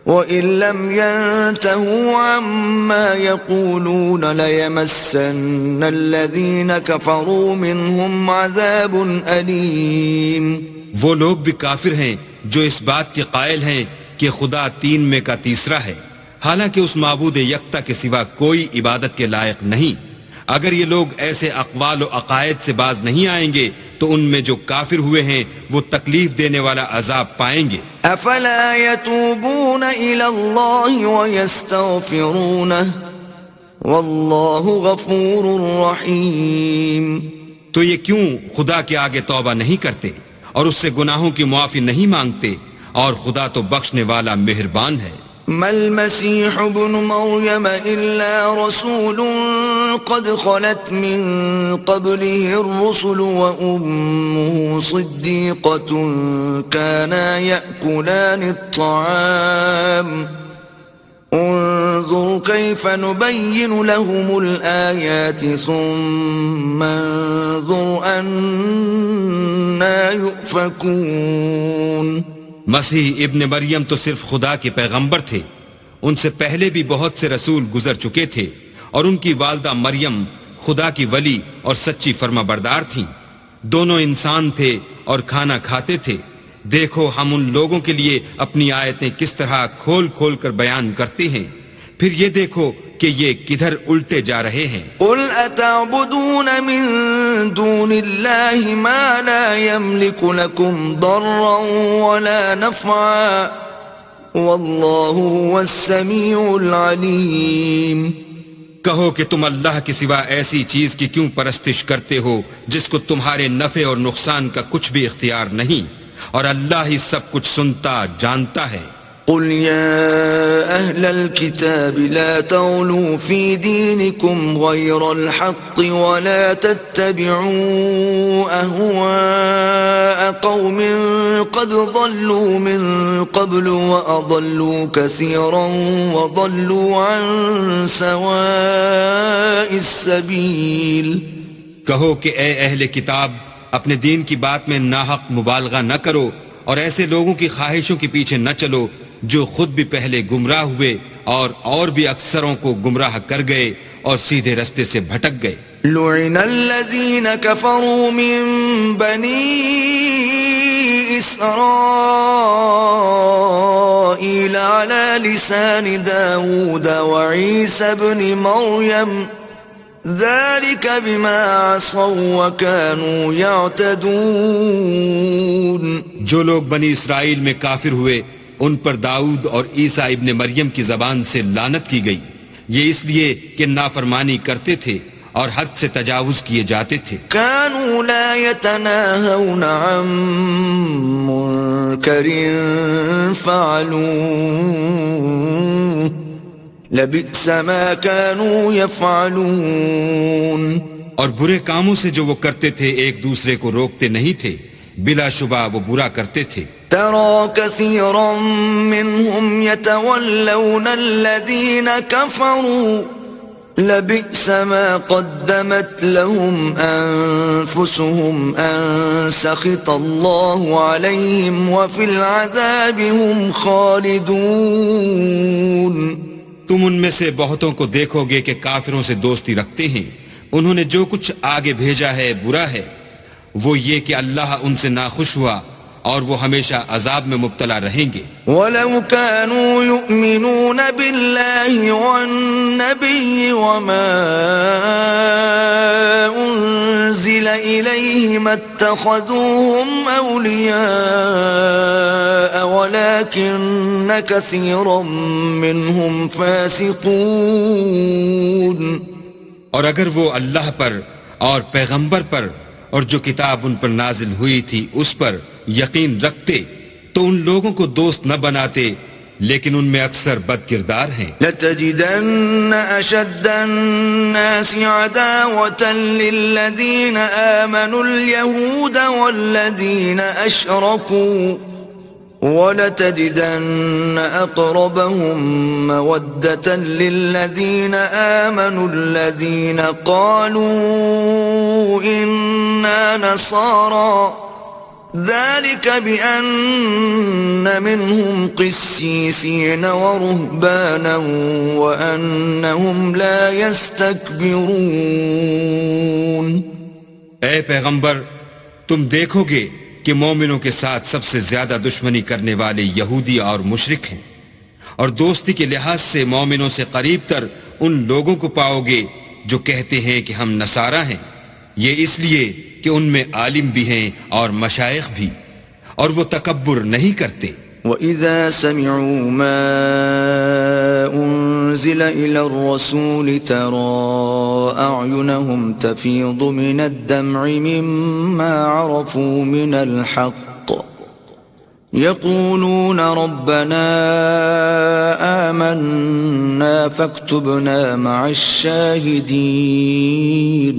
وإن لم ينتهوا عما يقولون ليمسن الذين كفروا منهم عذاب أليم. وہ لوگ بھی کافر ہیں جو اس بات کے قائل ہیں کہ خدا تین میں کا تیسرا ہے، حالانکہ اس معبود یکتا کے سوا کوئی عبادت کے لائق نہیں. اگر یہ لوگ ایسے اقوال و عقائد سے باز نہیں آئیں گے تو ان میں جو کافر ہوئے ہیں وہ تکلیف دینے والا عذاب پائیں گے. افلا يتوبون الى الله ويستغفرونه والله غفور رحيم. تو یہ کیوں خدا کے آگے توبہ نہیں کرتے اور اس سے گناہوں کی معافی نہیں مانگتے، اور خدا تو بخشنے والا مہربان ہے. ما المسيح ابن مريم إلا رسول قد خلت من قبله الرسل وأمه صديقة كانا يأكلان الطعام انظر كيف نبين لهم الآيات ثم انظر أنا يؤفكون. مسیح ابن مریم تو صرف خدا کے پیغمبر تھے، ان سے پہلے بھی بہت سے رسول گزر چکے تھے، اور ان کی والدہ مریم خدا کی ولی اور سچی فرما بردار تھیں. دونوں انسان تھے اور کھانا کھاتے تھے. دیکھو ہم ان لوگوں کے لیے اپنی آیتیں کس طرح کھول کھول کر بیان کرتے ہیں، پھر یہ دیکھو کہ یہ کدھر الٹے جا رہے ہیں. قل اتعبدون من دون اللہ ما لا يملك لكم ضرا ولا نفعا واللہ هو السمیع العلیم. کہو کہ تم اللہ کے سوا ایسی چیز کی کیوں پرستش کرتے ہو جس کو تمہارے نفع اور نقصان کا کچھ بھی اختیار نہیں، اور اللہ ہی سب کچھ سنتا جانتا ہے. قل يا أهل الكتاب لا تغلوا في دينكم غير الحق ولا تتبعوا أهواء قوم قد ضلوا من قبل وأضلوا كثيرا وضلوا عن سواء السبيل. کہو کہ اے اہل کتاب اپنے دین کی بات میں ناحق مبالغہ نہ کرو اور ایسے لوگوں کی خواہشوں کے پیچھے نہ چلو جو خود بھی پہلے گمراہ ہوئے اور بھی اکثروں کو گمراہ کر گئے اور سیدھے رستے سے بھٹک گئے. لعن الذين كفروا من بني إسرائيل إسرائيل على لسان داود وعيسى بن مريم ذلك بما عصوا وكانوا يعتدون. جو لوگ بنی اسرائیل میں کافر ہوئے ان پر داؤد اور عیسیٰ ابن مریم کی زبان سے لعنت کی گئی، یہ اس لیے کہ نافرمانی کرتے تھے اور حد سے تجاوز کیے جاتے تھے. كانوا لا يتناهون عن منكر فعلوه لبئس ما كانوا يفعلون. اور برے کاموں سے جو وہ کرتے تھے ایک دوسرے کو روکتے نہیں تھے، بلا شبہ وہ برا کرتے تھے. ترى كثيرا منهم يتولون الذين كفروا لبئس ما قدمت لهم أنفسهم أن سخط الله عليهم وفي العذاب هم خالدون. تم ان میں سے بہتوں کو دیکھو گے کہ کافروں سے دوستی رکھتے ہیں، انہوں نے جو کچھ آگے بھیجا ہے برا ہے، وہ یہ کہ اللہ ان سے ناخوش ہوا اور وہ ہمیشہ عذاب میں مبتلا رہیں گے. وَلَوْ كَانُوا يُؤْمِنُونَ بِاللَّهِ وَالنَّبِيِّ وَمَا أُنزِلَ إِلَيْهِ مَا اتَّخَذُوهُمْ أَوْلِيَاءَ وَلَكِنَّ كَثِيرًا مِّنْهُمْ فَاسِقُونَ. اور اگر وہ اللہ پر اور پیغمبر پر اور جو کتاب ان پر نازل ہوئی تھی اس پر یقین رکھتے تو ان لوگوں کو دوست نہ بناتے، لیکن ان میں اکثر بد کردار ہیں. لَتَجِدَنَّ أَشَدَّ النَّاسِ عَدَاوَةً لِّلَّذِينَ آمَنُوا الْيَهُودَ وَالَّذِينَ أَشْرَكُوا وَلَتَجِدَنَّ أَقْرَبَهُم مَّوَدَّةً لِّلَّذِينَ آمَنُوا الَّذِينَ قَالُوا إِنَّا نَصَارَىٰ ذلك بأن منهم قسيسين ورهبانا وأنهم لا يستكبرون. اے پیغمبر، تم دیکھو گے کہ مومنوں کے ساتھ سب سے زیادہ دشمنی کرنے والے یہودی اور مشرک ہیں، اور دوستی کے لحاظ سے مومنوں سے قریب تر ان لوگوں کو پاؤ گے جو کہتے ہیں کہ ہم نصارہ ہیں، یہ اس لیے کہ ان میں عالم بھی ہیں اور مشائخ بھی، اور وہ تکبر نہیں کرتے. وَإِذَا سَمِعُوا مَا أُنزِلَ إِلَى الرَّسُولِ تَرَىٰ أَعْيُنَهُمْ تَفِيضُ مِنَ الدَّمْعِ مِمَّا عَرَفُوا مِنَ الْحَقِّ يَقُولُونَ رَبَّنَا آمَنَّا فَاكْتُبْنَا مَعَ الشَّاهِدِينَ.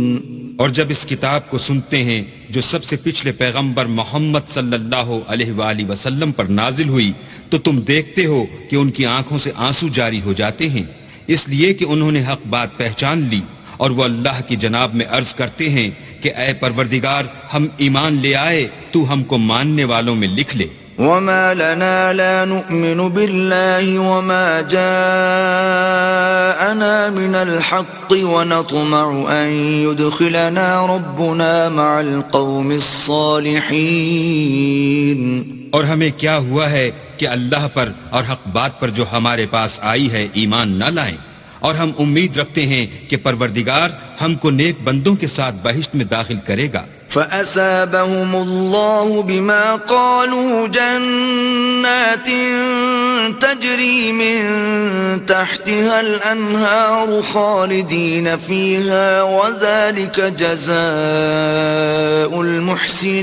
اور جب اس کتاب کو سنتے ہیں جو سب سے پچھلے پیغمبر محمد صلی اللہ علیہ وآلہ وسلم پر نازل ہوئی تو تم دیکھتے ہو کہ ان کی آنکھوں سے آنسو جاری ہو جاتے ہیں، اس لیے کہ انہوں نے حق بات پہچان لی، اور وہ اللہ کی جناب میں عرض کرتے ہیں کہ اے پروردگار، ہم ایمان لے آئے، تو ہم کو ماننے والوں میں لکھ لے. وما لنا لا نؤمن بالله وما جاءنا من الحق ونطمع أن يدخلنا ربنا مع القوم الصالحين. اور ہمیں کیا ہوا ہے کہ اللہ پر اور حق بات پر جو ہمارے پاس آئی ہے ایمان نہ لائیں، اور ہم امید رکھتے ہیں کہ پروردگار ہم کو نیک بندوں کے ساتھ بہشت میں داخل کرے گا. فَأَثَابَهُمُ اللَّهُ بِمَا قَالُوا جَنَّاتٍ تَجْرِي مِن تَحْتِهَا الْأَنْهَارُ خَالِدِينَ فِيهَا وَذَلِكَ جَزَاءُ الْمُحْسِنِينَ.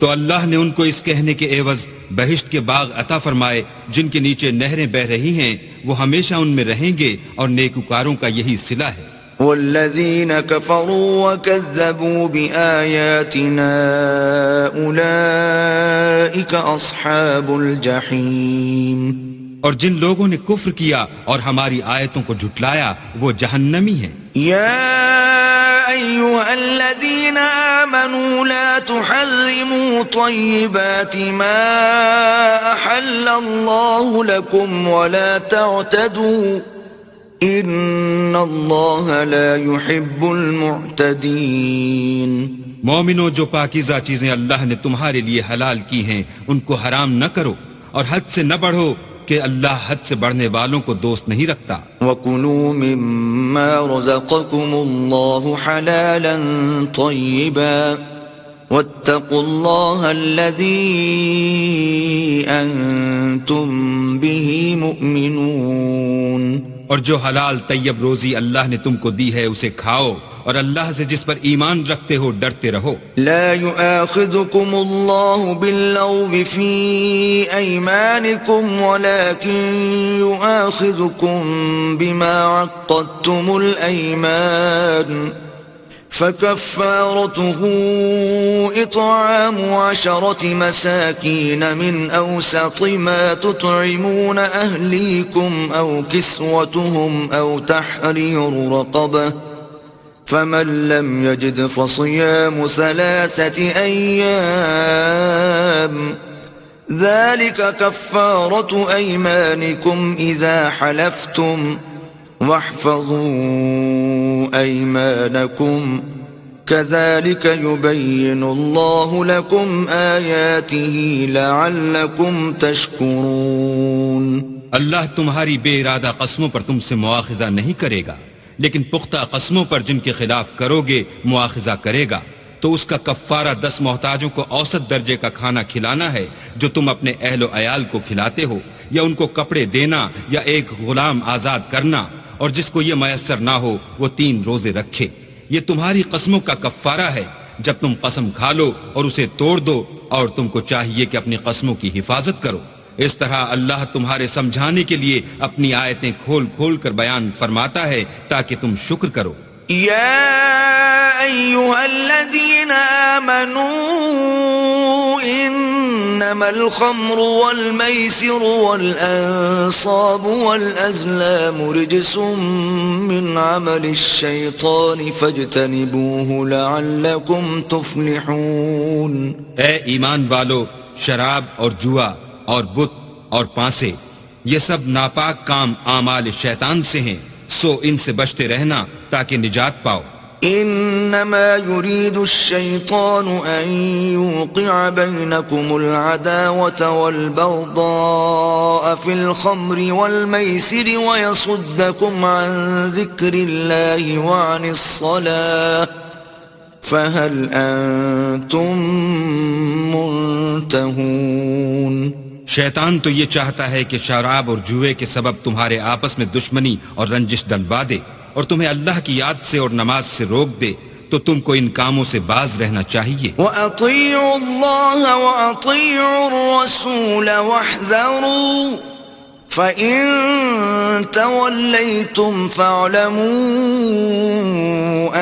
تو اللہ نے ان کو اس کہنے کے عوض بہشت کے باغ عطا فرمائے جن کے نیچے نہریں بہ رہی ہیں، وہ ہمیشہ ان میں رہیں گے، اور نیکوکاروں کا یہی صلہ ہے. والذین کفروا وکذبوا بآیاتنا اولئک اصحاب الجحیم. اور جن لوگوں نے کفر کیا اور ہماری آیتوں کو جھٹلایا وہ جہنمی ہیں. یا ایھا الذین آمنوا لا تحرموا طیبات ما احل اللہ لکم ولا تعتدوا ان اللہ لا يحب المعتدین. مومنو جو پاکیزہ چیزیں اللہ نے تمہارے لیے حلال کی ہیں ان کو حرام نہ کرو اور حد سے نہ بڑھو کہ اللہ حد سے بڑھنے والوں کو دوست نہیں رکھتا. وَكُلُوا مِمَّا رَزَقَكُمُ اللَّهُ حَلَالًا طَيِّبًا وَاتَّقُوا اللَّهَ الَّذِي أَنْتُمْ بِهِ مُؤْمِنُونَ. اور جو حلال طیب روزی اللہ نے تم کو دی ہے اسے کھاؤ اور اللہ سے جس پر ایمان رکھتے ہو ڈرتے رہو. لا يؤاخذكم الله باللغو في أيمانكم ولكن يؤاخذكم بما عقدتم الأيمان فكفارته إطعام 10 مساكين من أوسط ما تطعمون أهليكم أو كسوتهم أو تحرير رقبة فمن لم يجد فصيام 3 أيام ذلك كفارة أيمانكم إذا حلفتم واحفظوا أيمانكم كذلك يبين الله لكم آياته لعلكم تشكرون. اللہ تمہاری بے ارادہ قسموں پر تم سے مواخذہ نہیں کرے گا لیکن پختہ قسموں پر جن کے خلاف کرو گے مواخذہ کرے گا تو اس کا کفارہ 10 محتاجوں کو اوسط درجے کا کھانا کھلانا ہے جو تم اپنے اہل و عیال کو کھلاتے ہو یا ان کو کپڑے دینا یا ایک غلام آزاد کرنا اور جس کو یہ میسر نہ ہو وہ 3 روزے رکھے. یہ تمہاری قسموں کا کفارہ ہے جب تم قسم کھا لو اور اسے توڑ دو اور تم کو چاہیے کہ اپنی قسموں کی حفاظت کرو. اس طرح اللہ تمہارے سمجھانے کے لیے اپنی آیتیں کھول کھول کر بیان فرماتا ہے تاکہ تم شکر کرو. یا ایھا الذین آمنوا انما الخمر والمیسر والانصاب والازلام رجس من عمل الشیطان فاجتنبوه لعلکم تفلحون. اے ایمان والو، شراب اور جوا اور بت اور پانسے یہ سب ناپاک کام اعمال شیطان سے ہیں، سو ان سے بچتے رہنا تاکہ نجات پاؤ. انما يريد الشيطان ان يوقع بينكم العداوة والبغضاء في الخمر والميسر ويصدكم عن ذكر الله وعن الصلاة فهل انتم منتهون. شیطان تو یہ چاہتا ہے کہ شراب اور جوئے کے سبب تمہارے آپس میں دشمنی اور رنجش ڈلوا دے اور تمہیں اللہ کی یاد سے اور نماز سے روک دے، تو تم کو ان کاموں سے باز رہنا چاہیے. وَأَطِيعُوا اللَّهَ وَأَطِيعُوا الرَّسُولَ وَاحْذَرُوا فَإِن تَوَلَّيْتُمْ فَاعْلَمُوا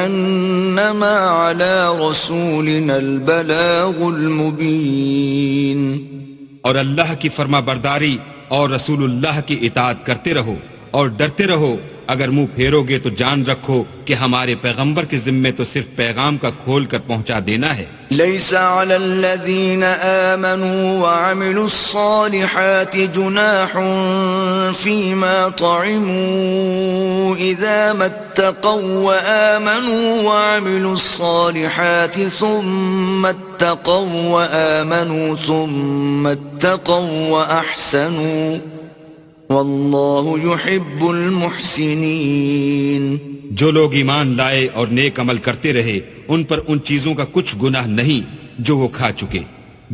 أَنَّمَا عَلَى رَسُولِنَا الْبَلَاغُ الْمُبِينُ. اور اللہ کی فرما برداری اور رسول اللہ کی اطاعت کرتے رہو اور ڈرتے رہو. اگر منہ پھیرو گے تو جان رکھو کہ ہمارے پیغمبر کے ذمے تو صرف پیغام کا کھول کر پہنچا دینا ہے. ليس على الذين آمنوا وعملوا الصالحات جناح فيما طعموا إذا ما اتقوا وآمنوا وعملوا الصالحات ثم اتقوا وآمنوا ثم اتقوا وأحسنوا واللہ يحب المحسنین. جو لوگ ایمان لائے اور نیک عمل کرتے رہے ان پر ان چیزوں کا کچھ گناہ نہیں جو وہ کھا چکے،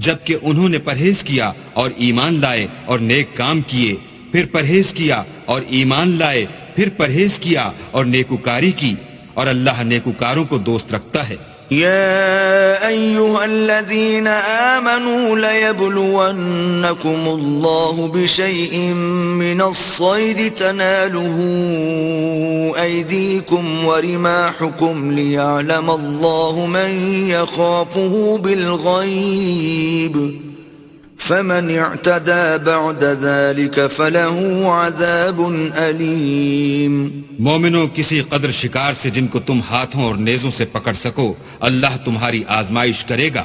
جبکہ انہوں نے پرہیز کیا اور ایمان لائے اور نیک کام کیے، پھر پرہیز کیا اور ایمان لائے، پھر پرہیز کیا اور نیکوکاری کی، اور اللہ نیکوکاروں کو دوست رکھتا ہے. يا أيها الذين آمنوا ليبلونكم الله بشيء من الصيد تناله أيديكم ورماحكم ليعلم الله من يخافه بالغيب فمن اعتدى بعد ذلك فله عذاب علیم. مومنوں، کسی قدر شکار سے جن کو تم ہاتھوں اور نیزوں سے پکڑ سکو اللہ تمہاری آزمائش کرے گا،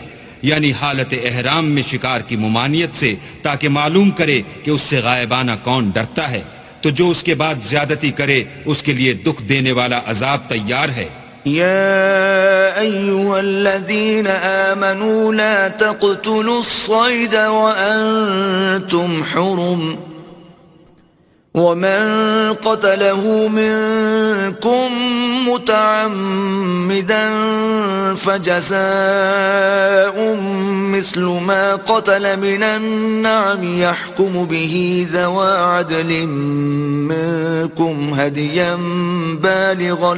یعنی حالت احرام میں شکار کی ممانعت سے، تاکہ معلوم کرے کہ اس سے غائبانہ کون ڈرتا ہے، تو جو اس کے بعد زیادتی کرے اس کے لیے دکھ دینے والا عذاب تیار ہے. يا أيها الذين آمنوا لا تقتلوا الصيد وأنتم حرم ومن قتله منكم متعمدا فجزاء مثل ما قتل من النعم يحكم به ذوى عدل منكم هديا بالغ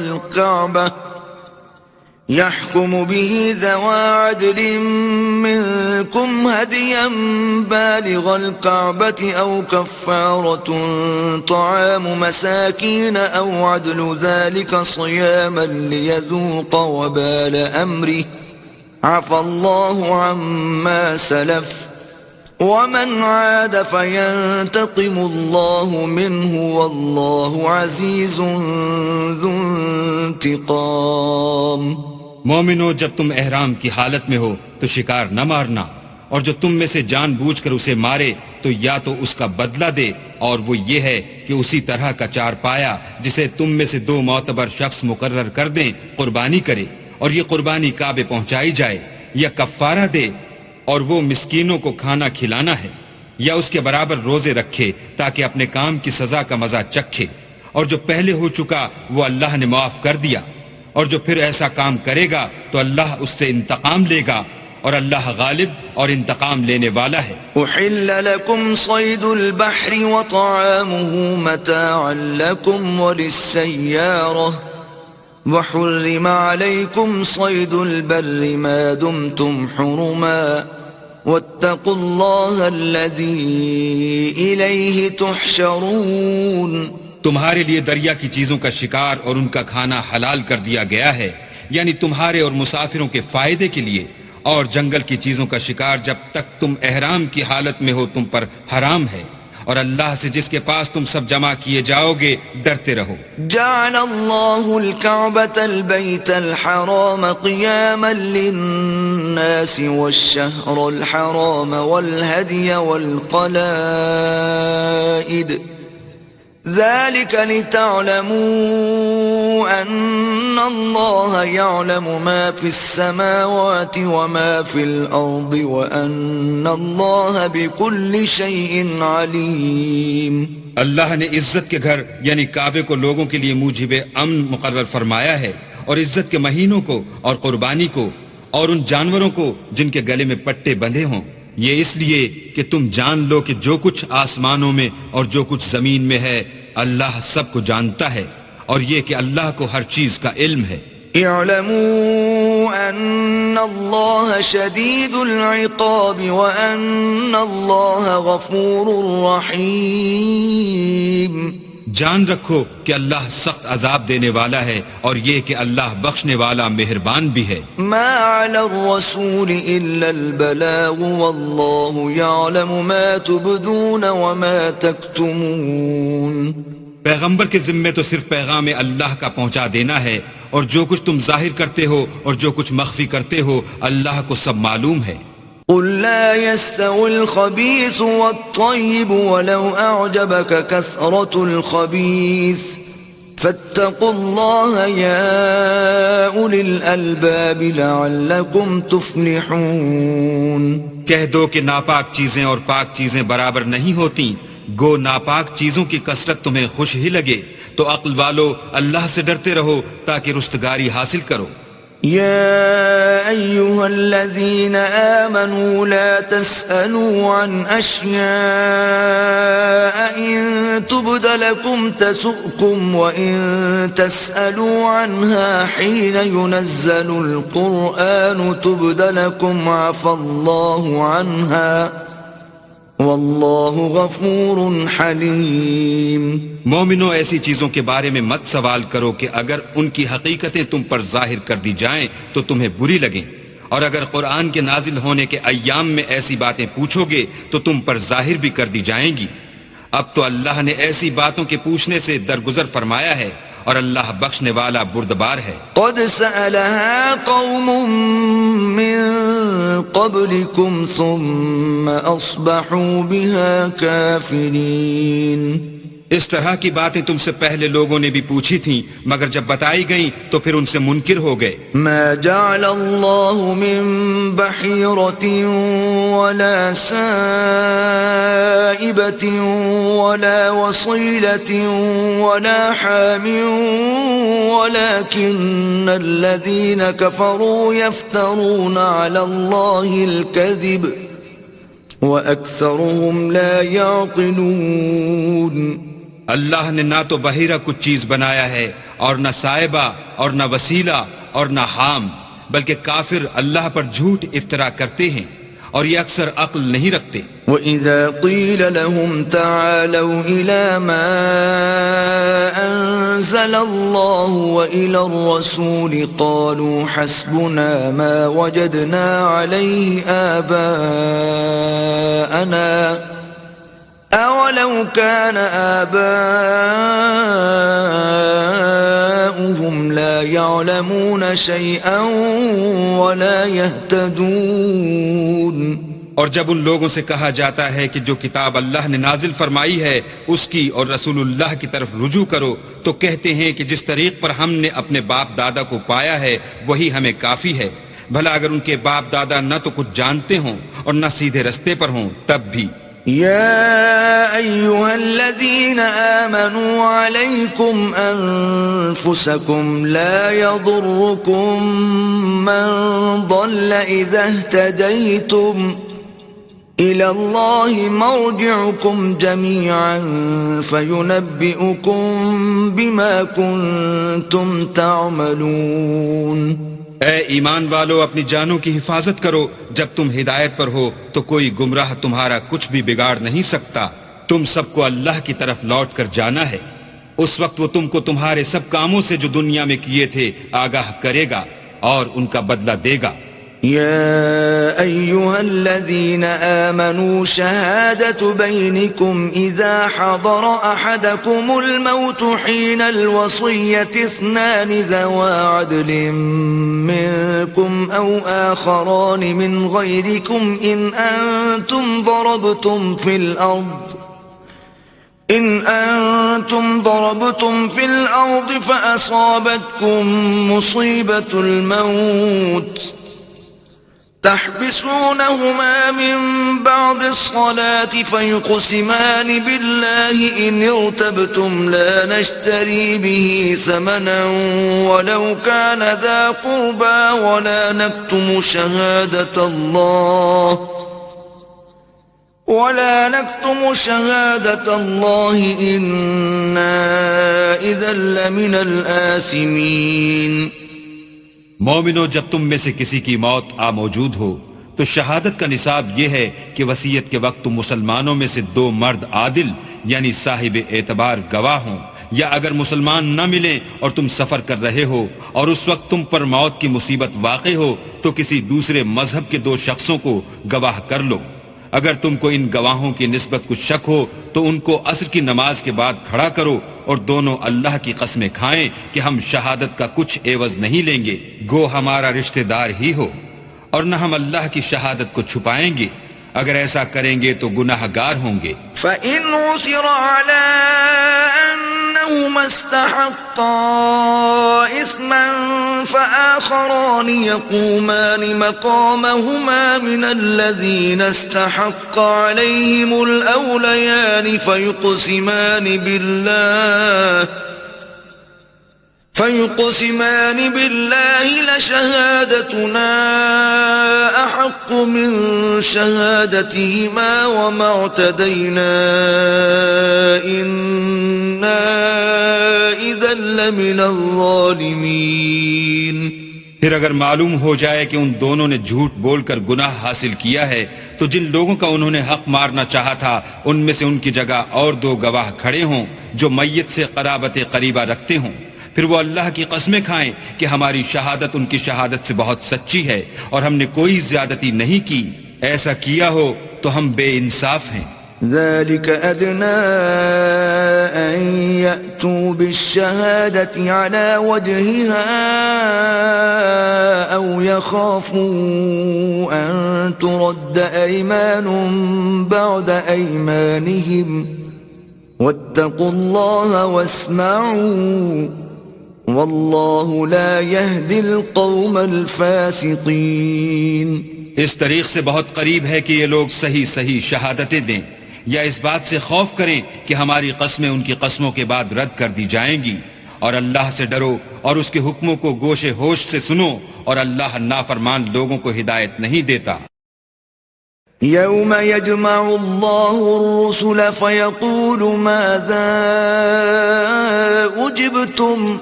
الكعبة أو كفارة طعام مساكين أو عدل ذلك صياما ليذوق وبال أمره عفى الله عما سلف ومن عاد فينتقم الله منه والله عزيز ذو انتقام. مومنو، جب تم احرام کی حالت میں ہو تو شکار نہ مارنا، اور جو تم میں سے جان بوجھ کر اسے مارے تو یا تو اس کا بدلہ دے، اور وہ یہ ہے کہ اسی طرح کا چار پایا جسے تم میں سے 2 معتبر شخص مقرر کر دیں قربانی کرے، اور یہ قربانی کعبے پہنچائی جائے، یا کفارہ دے اور وہ مسکینوں کو کھانا کھلانا ہے، یا اس کے برابر روزے رکھے تاکہ اپنے کام کی سزا کا مزہ چکھے، اور جو پہلے ہو چکا وہ اللہ نے معاف کر دیا، اور جو پھر ایسا کام کرے گا تو اللہ اس سے انتقام لے گا، اور اللہ غالب اور انتقام لینے والا ہے. احل لكم صيد البحر وطعامه متاعا لكم وللسيارة وحرم عليكم صيد البر ما دمتم حرما واتقوا الله الذي إليه تحشرون. تمہارے لیے دریا کی چیزوں کا شکار اور ان کا کھانا حلال کر دیا گیا ہے، یعنی تمہارے اور مسافروں کے فائدے کے لیے، اور جنگل کی چیزوں کا شکار جب تک تم احرام کی حالت میں ہو تم پر حرام ہے، اور اللہ سے جس کے پاس تم سب جمع کیے جاؤ گے ڈرتے رہو. جعل الله الكعبة البيت الحرام قياما للناس والشهر الحرام والهدي والقلائد ذلك لتعلموا أن الله يعلم ما في السماوات وما في الأرض وأن الله بكل شيء عليم. اللہ نے عزت کے گھر یعنی کعبے کو لوگوں کے لیے موجب امن مقرر فرمایا ہے، اور عزت کے مہینوں کو اور قربانی کو اور ان جانوروں کو جن کے گلے میں پٹے بندھے ہوں، یہ اس لیے کہ تم جان لو کہ جو کچھ آسمانوں میں اور جو کچھ زمین میں ہے اللہ سب کو جانتا ہے، اور یہ کہ اللہ کو ہر چیز کا علم ہے. اعلموا ان اللہ شدید العقاب وان اللہ غفور رحیم. جان رکھو کہ اللہ سخت عذاب دینے والا ہے، اور یہ کہ اللہ بخشنے والا مہربان بھی ہے. ما علی الرسول الا البلاغ واللہ یعلم ما تبدون وما تکتمون. پیغمبر کے ذمے تو صرف پیغام اللہ کا پہنچا دینا ہے، اور جو کچھ تم ظاہر کرتے ہو اور جو کچھ مخفی کرتے ہو اللہ کو سب معلوم ہے. قل لا يستوي الخبيث والطيب ولو أعجبك كثرة الخبيث فاتقوا الله يا أولي الألباب لعلكم تفلحون. کہہ دو کہ ناپاک چیزیں اور پاک چیزیں برابر نہیں ہوتی، گو ناپاک چیزوں کی کثرت تمہیں خوش ہی لگے تو عقل والو اللہ سے ڈرتے رہو تاکہ رستگاری حاصل کرو. يا أيها الذين آمنوا لا تسألوا عن أشياء إن تبد لكم تسؤكم وإن تسألوا عنها حين ينزل القرآن تبد لكم عفى الله عنها واللہ غفور حلیم. مومنو، ایسی چیزوں کے بارے میں مت سوال کرو کہ اگر ان کی حقیقتیں تم پر ظاہر کر دی جائیں تو تمہیں بری لگیں، اور اگر قرآن کے نازل ہونے کے ایام میں ایسی باتیں پوچھو گے تو تم پر ظاہر بھی کر دی جائیں گی. اب تو اللہ نے ایسی باتوں کے پوچھنے سے درگزر فرمایا ہے، اور اللہ بخشنے والا بردبار ہے. قد سألها قوم من قبلكم ثم أصبحوا بها كافرين. اس طرح کی باتیں تم سے پہلے لوگوں نے بھی پوچھی تھیں، مگر جب بتائی گئیں تو پھر ان سے منکر ہو گئے۔ ما جعل الله من بحيرة ولا سائبة ولا وصيلة ولا حام ولكن الذين كفروا يفترون على الله الكذب وأكثرهم لا يعقلون۔ اللہ نے نہ تو بحیرہ کچھ چیز بنایا ہے اور نہ صائبہ اور نہ وسیلہ اور نہ حام، بلکہ کافر اللہ پر جھوٹ افطرا کرتے ہیں اور یہ اکثر عقل نہیں رکھتے۔ وَإِذَا قِيلَ لَهُمْ تَعَالَوْا إِلَى مَا أَنزَلَ اللَّهُ وَإِلَى الرَّسُولِ قَالُوا حَسْبُنَا مَا وَجَدْنَا عَلَيْهِ آبَاءَنَا أَوَلَوْ كَانَ آبَاؤُهُمْ لَا يَعْلَمُونَ شَيْئًا وَلَا يَهْتَدُونَ۔ اور جب ان لوگوں سے کہا جاتا ہے کہ جو کتاب اللہ نے نازل فرمائی ہے اس کی اور رسول اللہ کی طرف رجوع کرو، تو کہتے ہیں کہ جس طریق پر ہم نے اپنے باپ دادا کو پایا ہے وہی ہمیں کافی ہے۔ بھلا اگر ان کے باپ دادا نہ تو کچھ جانتے ہوں اور نہ سیدھے رستے پر ہوں تب بھی۔ يا أيها الذين آمنوا عليكم أنفسكم لا يضركم من ضل إذا اهتديتم إلى الله مرجعكم جميعا فينبئكم بما كنتم تعملون۔ اے ایمان والو، اپنی جانوں کی حفاظت کرو، جب تم ہدایت پر ہو تو کوئی گمراہ تمہارا کچھ بھی بگاڑ نہیں سکتا۔ تم سب کو اللہ کی طرف لوٹ کر جانا ہے، اس وقت وہ تم کو تمہارے سب کاموں سے جو دنیا میں کیے تھے آگاہ کرے گا اور ان کا بدلہ دے گا۔ يا أيها الذين آمنوا شهادة بينكم إذا حضر أحدكم الموت حين الوصية اثنان ذوى عدل منكم أو آخران من غيركم إن أنتم ضربتم في الأرض فأصابتكم مصيبة الموت تحبسونهما من بعد الصلاة فيقسمان بالله إن ارتبتم لا نشتري به ثمنا ولو كان ذا قربى ولا نكتم شهادة الله إنا إذا لمن الآثمين۔ مومنو، جب تم میں سے کسی کی موت آ موجود ہو تو شہادت کا نصاب یہ ہے کہ وصیت کے وقت تم مسلمانوں میں سے دو مرد عادل یعنی صاحب اعتبار گواہ ہوں، یا اگر مسلمان نہ ملیں اور تم سفر کر رہے ہو اور اس وقت تم پر موت کی مصیبت واقع ہو تو کسی دوسرے مذہب کے دو شخصوں کو گواہ کر لو۔ اگر تم کو ان گواہوں کی نسبت کچھ شک ہو تو ان کو عصر کی نماز کے بعد کھڑا کرو اور دونوں اللہ کی قسمیں کھائیں کہ ہم شہادت کا کچھ عوض نہیں لیں گے، گو ہمارا رشتہ دار ہی ہو، اور نہ ہم اللہ کی شہادت کو چھپائیں گے، اگر ایسا کریں گے تو گناہ گار ہوں گے۔ فَإِنْ عُثِرَ عَلَىٰ أَنَّهُمَا اسْتَحَقَّا إِثْمًا فَآخَرَانِ يَقُومَانِ مَقَامَهُمَا مِنَ الَّذِينَ اسْتَحَقَّ عَلَيْهِمُ الْأَوْلَيَانِ فيقسمان بالله لشهادتنا أحق من شهادتهما وما اعتدينا إنا إذا لمن الظالمين۔ پھر اگر معلوم ہو جائے کہ ان دونوں نے جھوٹ بول کر گناہ حاصل کیا ہے تو جن لوگوں کا انہوں نے حق مارنا چاہا تھا ان میں سے ان کی جگہ اور دو گواہ کھڑے ہوں جو میت سے قرابت قریبہ رکھتے ہوں، پھر وہ اللہ کی قسمیں کھائیں کہ ہماری شہادت ان کی شہادت سے بہت سچی ہے اور ہم نے کوئی زیادتی نہیں کی، ایسا کیا ہو تو ہم بے انصاف ہیں۔ ذلك أدنى أن يأتوا بالشهادة على وجهها أو يخافوا أن ترد أيمان بعد أيمانهم واتقوا الله واسمعوا والله لا يهدي القوم الفاسقين. اس طریق سے بہت قریب ہے کہ یہ لوگ صحیح صحیح شہادتیں دیں، یا اس بات سے خوف کریں کہ ہماری قسمیں ان کی قسموں کے بعد رد کر دی جائیں گی. اور اللہ سے ڈرو اور اس کے حکموں کو گوش ہوش سے سنو، اور اللہ نافرمان لوگوں کو ہدایت نہیں دیتا. يوم يجمع الله الرسل فيقول ماذا أجبتم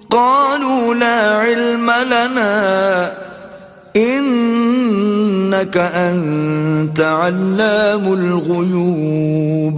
قالوا لا علم لنا إنك أنت علام الغيوب.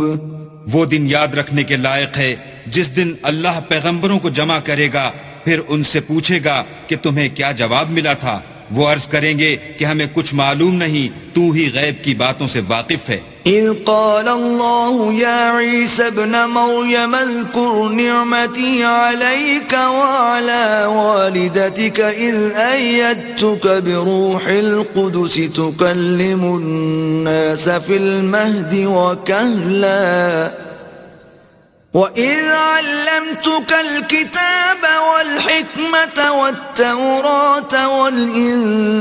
وہ دن یاد رکھنے کے لائق ہے جس دن اللہ پیغمبروں کو جمع کرے گا، پھر ان سے پوچھے گا کہ تمہیں کیا جواب ملا تھا. وہ عرض کریں گے کہ ہمیں کچھ معلوم نہیں، تو ہی غیب کی باتوں سے واقف ہے. إذ قال الله يا عيسى ابن مريم اذكر نعمتي عليك وعلى والدتك إذ أيدتك بروح القدس تكلم الناس في المهد وكهلا وَإِذْ عَلَّمْتُكَ الْكِتَابَ وَالْحِكْمَةَ وَالتَّوْرَاةَ وَالْإِنْجِيلَ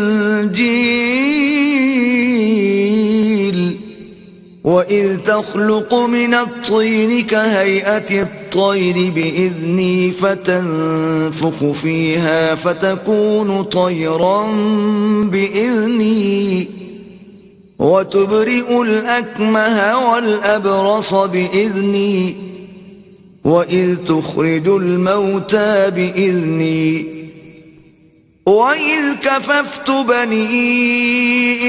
وَإِذْ تَخْلُقُ مِنَ الطِّينِ كَهَيْئَةِ الطَّيْرِ بِإِذْنِي فَتَنفُخُ فِيهَا فَتَكُونُ طَيْرًا بِإِذْنِي وَتُبْرِئُ الْأَكْمَهَ وَالْأَبْرَصَ بِإِذْنِي وَإِذْ تُخْرِجُ الْمَوْتَى بِإِذْنِي وَإِذْ كَفَفْتُ بَنِي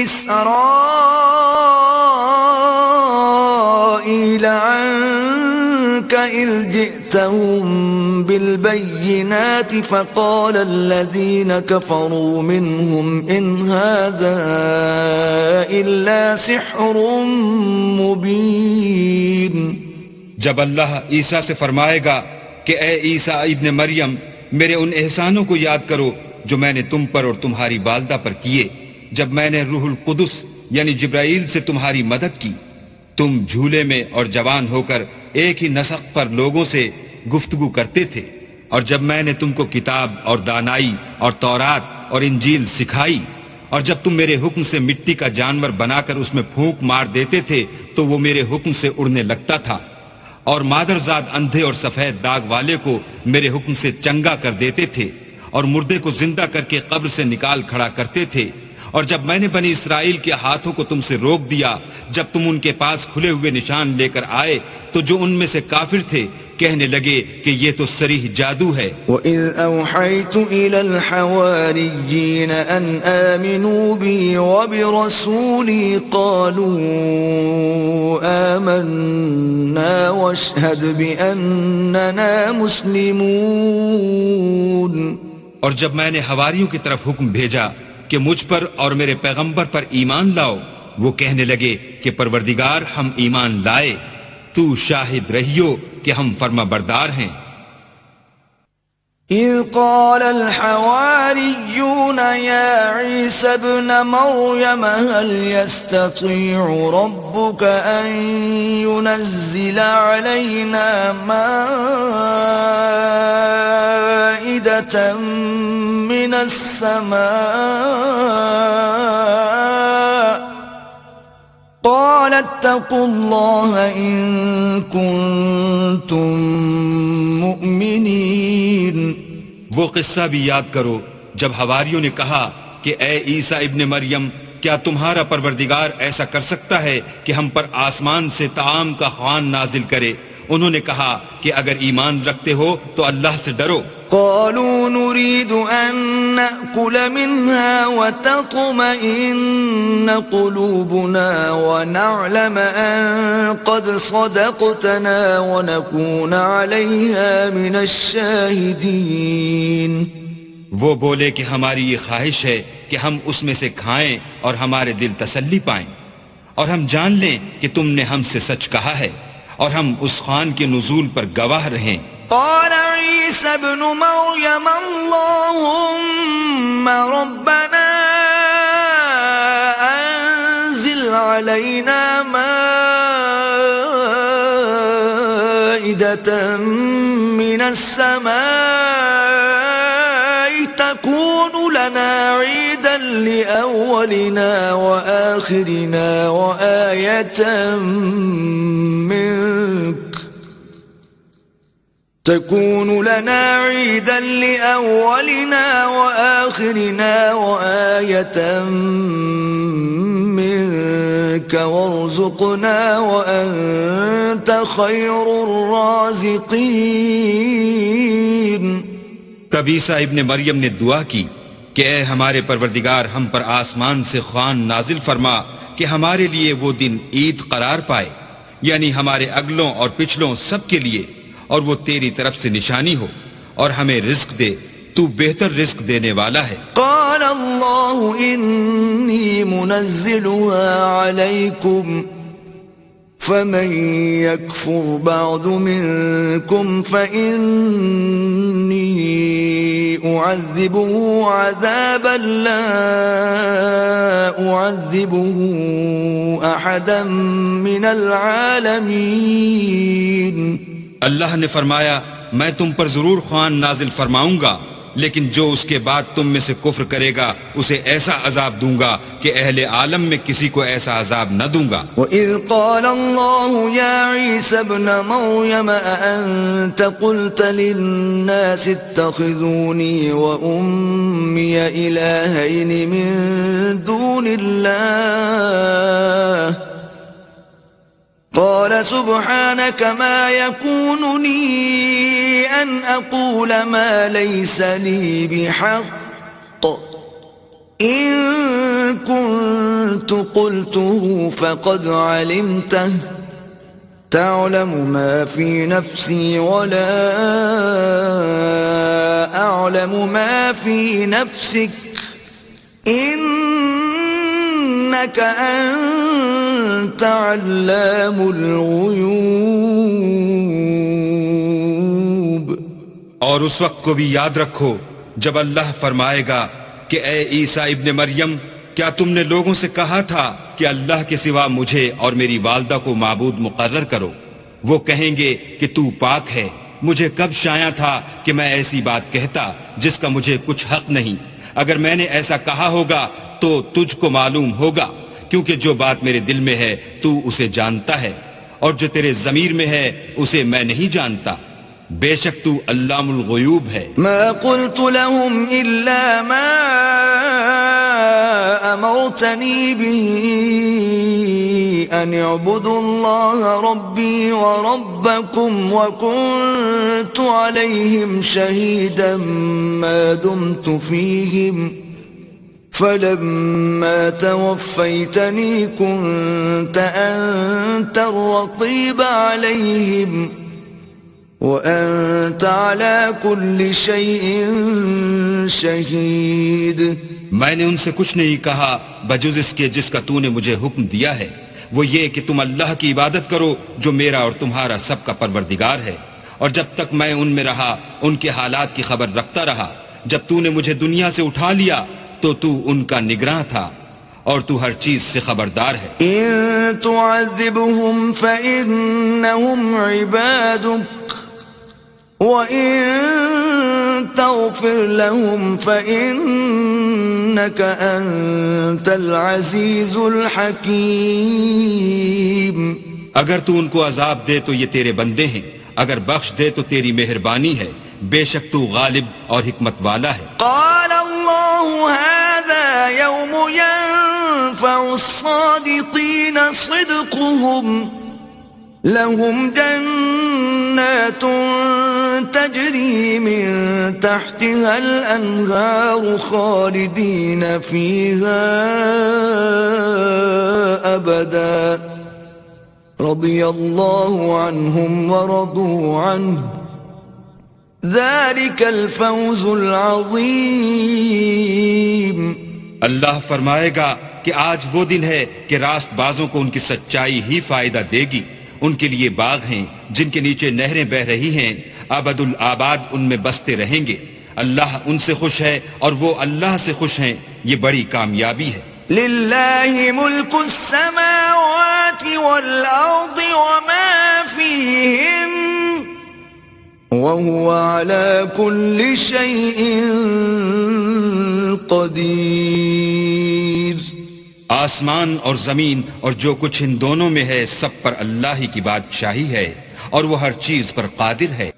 إِسْرَائِيلَ عَنْكَ إِذْ جِئْتَهُمْ بِالْبَيِّنَاتِ فَقَالَ الَّذِينَ كَفَرُوا مِنْهُمْ إِنْ هَذَا إِلَّا سِحْرٌ مُبِينٌ. جب اللہ عیسیٰ سے فرمائے گا کہ اے عیسیٰ ابن مریم، میرے ان احسانوں کو یاد کرو جو میں نے تم پر اور تمہاری والدہ پر کیے، جب میں نے روح القدس یعنی جبرائیل سے تمہاری مدد کی. تم جھولے میں اور جوان ہو کر ایک ہی نسق پر لوگوں سے گفتگو کرتے تھے، اور جب میں نے تم کو کتاب اور دانائی اور تورات اور انجیل سکھائی، اور جب تم میرے حکم سے مٹی کا جانور بنا کر اس میں پھونک مار دیتے تھے تو وہ میرے حکم سے اڑنے لگتا تھا، اور مادرزاد اندھے اور سفید داغ والے کو میرے حکم سے چنگا کر دیتے تھے، اور مردے کو زندہ کر کے قبر سے نکال کھڑا کرتے تھے. اور جب میں نے بنی اسرائیل کے ہاتھوں کو تم سے روک دیا جب تم ان کے پاس کھلے ہوئے نشان لے کر آئے، تو جو ان میں سے کافر تھے کہنے لگے کہ یہ تو صریح جادو ہے. وَإِذْ أَوْحَيْتُ إِلَى الْحَوَارِيِّينَ أَنْ آمِنُوا بِي وَبِرَسُولِي قَالُوا آمَنَّا وَاشْهَدْ بِأَنَّنَا مُسْلِمُونَ. اور جب میں نے حواریوں کی طرف حکم بھیجا کہ مجھ پر اور میرے پیغمبر پر ایمان لاؤ، وہ کہنے لگے کہ پروردگار ہم ایمان لائے، تو شاہد رہیو کہ ہم فرما بردار ہیں. إذ قال الحواريون يا عيسى ابن مريم هل يستطيع ربك أن ينزل علينا مائدة من السماء قال اتقوا الله إن كنتم مؤمنين. وہ قصہ بھی یاد کرو جب حواریوں نے کہا کہ اے عیسیٰ ابن مریم، کیا تمہارا پروردگار ایسا کر سکتا ہے کہ ہم پر آسمان سے طعام کا خوان نازل کرے؟ انہوں نے کہا کہ اگر ایمان رکھتے ہو تو اللہ سے ڈرو. قالوا نريد أن نأكل منها وتطمئن قلوبنا ونعلم أن قد صدقتنا ونكون عليها من الشاهدين. وہ بولے کہ ہماری یہ خواہش ہے کہ ہم اس میں سے کھائیں اور ہمارے دل تسلی پائیں، اور ہم جان لیں کہ تم نے ہم سے سچ کہا ہے، اور ہم اس خوان کے نزول پر گواہ رہیں. قال عيسى ابن مريم اللهم ربنا أنزل علينا مائدة السماء تكون لنا عيدا لأولنا وآخرنا وآية منك تكون لنا عيدا لأولنا وآخرنا وآية منك وارزقنا وأنت خير الرازقين. تب عیسیٰ ابن مریم نے دعا کی کہ اے ہمارے پروردگار، ہم پر آسمان سے خوان نازل فرما کہ ہمارے لیے وہ دن عید قرار پائے، یعنی ہمارے اگلوں اور پچھلوں سب کے لیے، اور وہ تیری طرف سے نشانی ہو، اور ہمیں رزق دے، تو بہتر رزق دینے والا ہے. قال اللہ انی منزلها علیکم فمن يكفر بعد منكم فإني أعذبه عذابا لا أعذبه أحدا من العالمين. اللہ نے فرمایا میں تم پر ضرور خوان نازل فرماؤں گا، لیکن جو اس کے بعد تم میں سے کفر کرے گا اسے ایسا عذاب دوں گا کہ اہل عالم میں کسی کو ایسا عذاب نہ دوں گا. وَإِذْ قَالَ اللَّهُ يَا عِيسَى ابْنَ مَرْيَمَ أَأَنْتَ قُلْتَ لِلنَّاسِ اتَّخِذُونِي وَأُمِّيَ إِلَٰهَيْنِ مِن دُونِ اللَّهِ قال سبحانك ما يكون لي أن أقول ما ليس لي بحق إن كنت قلته فقد علمته تعلم ما في نفسي ولا أعلم ما في نفسك إنك أنت علام الغیوب. اور اس وقت کو بھی یاد رکھو جب اللہ فرمائے گا کہ اے عیسیٰ ابن مریم، کیا تم نے لوگوں سے کہا تھا کہ اللہ کے سوا مجھے اور میری والدہ کو معبود مقرر کرو؟ وہ کہیں گے کہ تو پاک ہے، مجھے کب شایع تھا کہ میں ایسی بات کہتا جس کا مجھے کچھ حق نہیں. اگر میں نے ایسا کہا ہوگا تو تجھ کو معلوم ہوگا، کیونکہ جو بات میرے دل میں ہے تو اسے جانتا ہے، اور جو تیرے ضمیر میں ہے اسے میں نہیں جانتا. بے شک تو علام الغیوب ہے. ما قلت لهم إلا ما أمرتني به أن اعبدوا الله ربي وربكم وكنت عليهم شهيدا ما دمت فيهم فلما توفيتني كنت أنت الرقيب عليهم وأنت على كل شيء شهيد. میں نے ان سے کچھ نہیں کہا بجز اس کے جس کا تو نے مجھے حکم دیا ہے، وہ یہ کہ تم اللہ کی عبادت کرو جو میرا اور تمہارا سب کا پروردگار ہے، اور جب تک میں ان میں رہا ان کے حالات کی خبر رکھتا رہا. جب تو نے مجھے دنیا سے اٹھا لیا تو تو ان کا نگراں تھا اور تو ہر چیز سے خبردار ہے. إن تعذبهم فإنهم عبادك وَإِن تَغْفِرْ لَهُمْ فَإِنَّكَ أَنْتَ الْعَزِيزُ الْحَكِيمُ. اگر تو ان کو عذاب دے تو یہ تیرے بندے ہیں، اگر بخش دے تو تیری مہربانی ہے، بے شک تو غالب اور حکمت والا ہے. قال الله هذا يوم ينفع الصادقين صدقهم لهم جنات تجري من تحتها الأنهار خالدين فيها أبدا رضي الله عنهم ورضوا عنه ذلك الفوز العظيم. اللہ فرمائے گا کہ آج وہ دن ہے کہ راست بازوں کو ان کی سچائی ہی فائدہ دے گی. ان کے لیے باغ ہیں جن کے نیچے نہریں بہ رہی ہیں، ابد الآباد ان میں بستے رہیں گے. اللہ ان سے خوش ہے اور وہ اللہ سے خوش ہیں، یہ بڑی کامیابی ہے. للہ ملک السماوات والارض وما فیہن وهو على كل شيء قدير. آسمان اور زمین اور جو کچھ ان دونوں میں ہے سب پر اللہ ہی کی بادشاہی ہے اور وہ ہر چیز پر قادر ہے.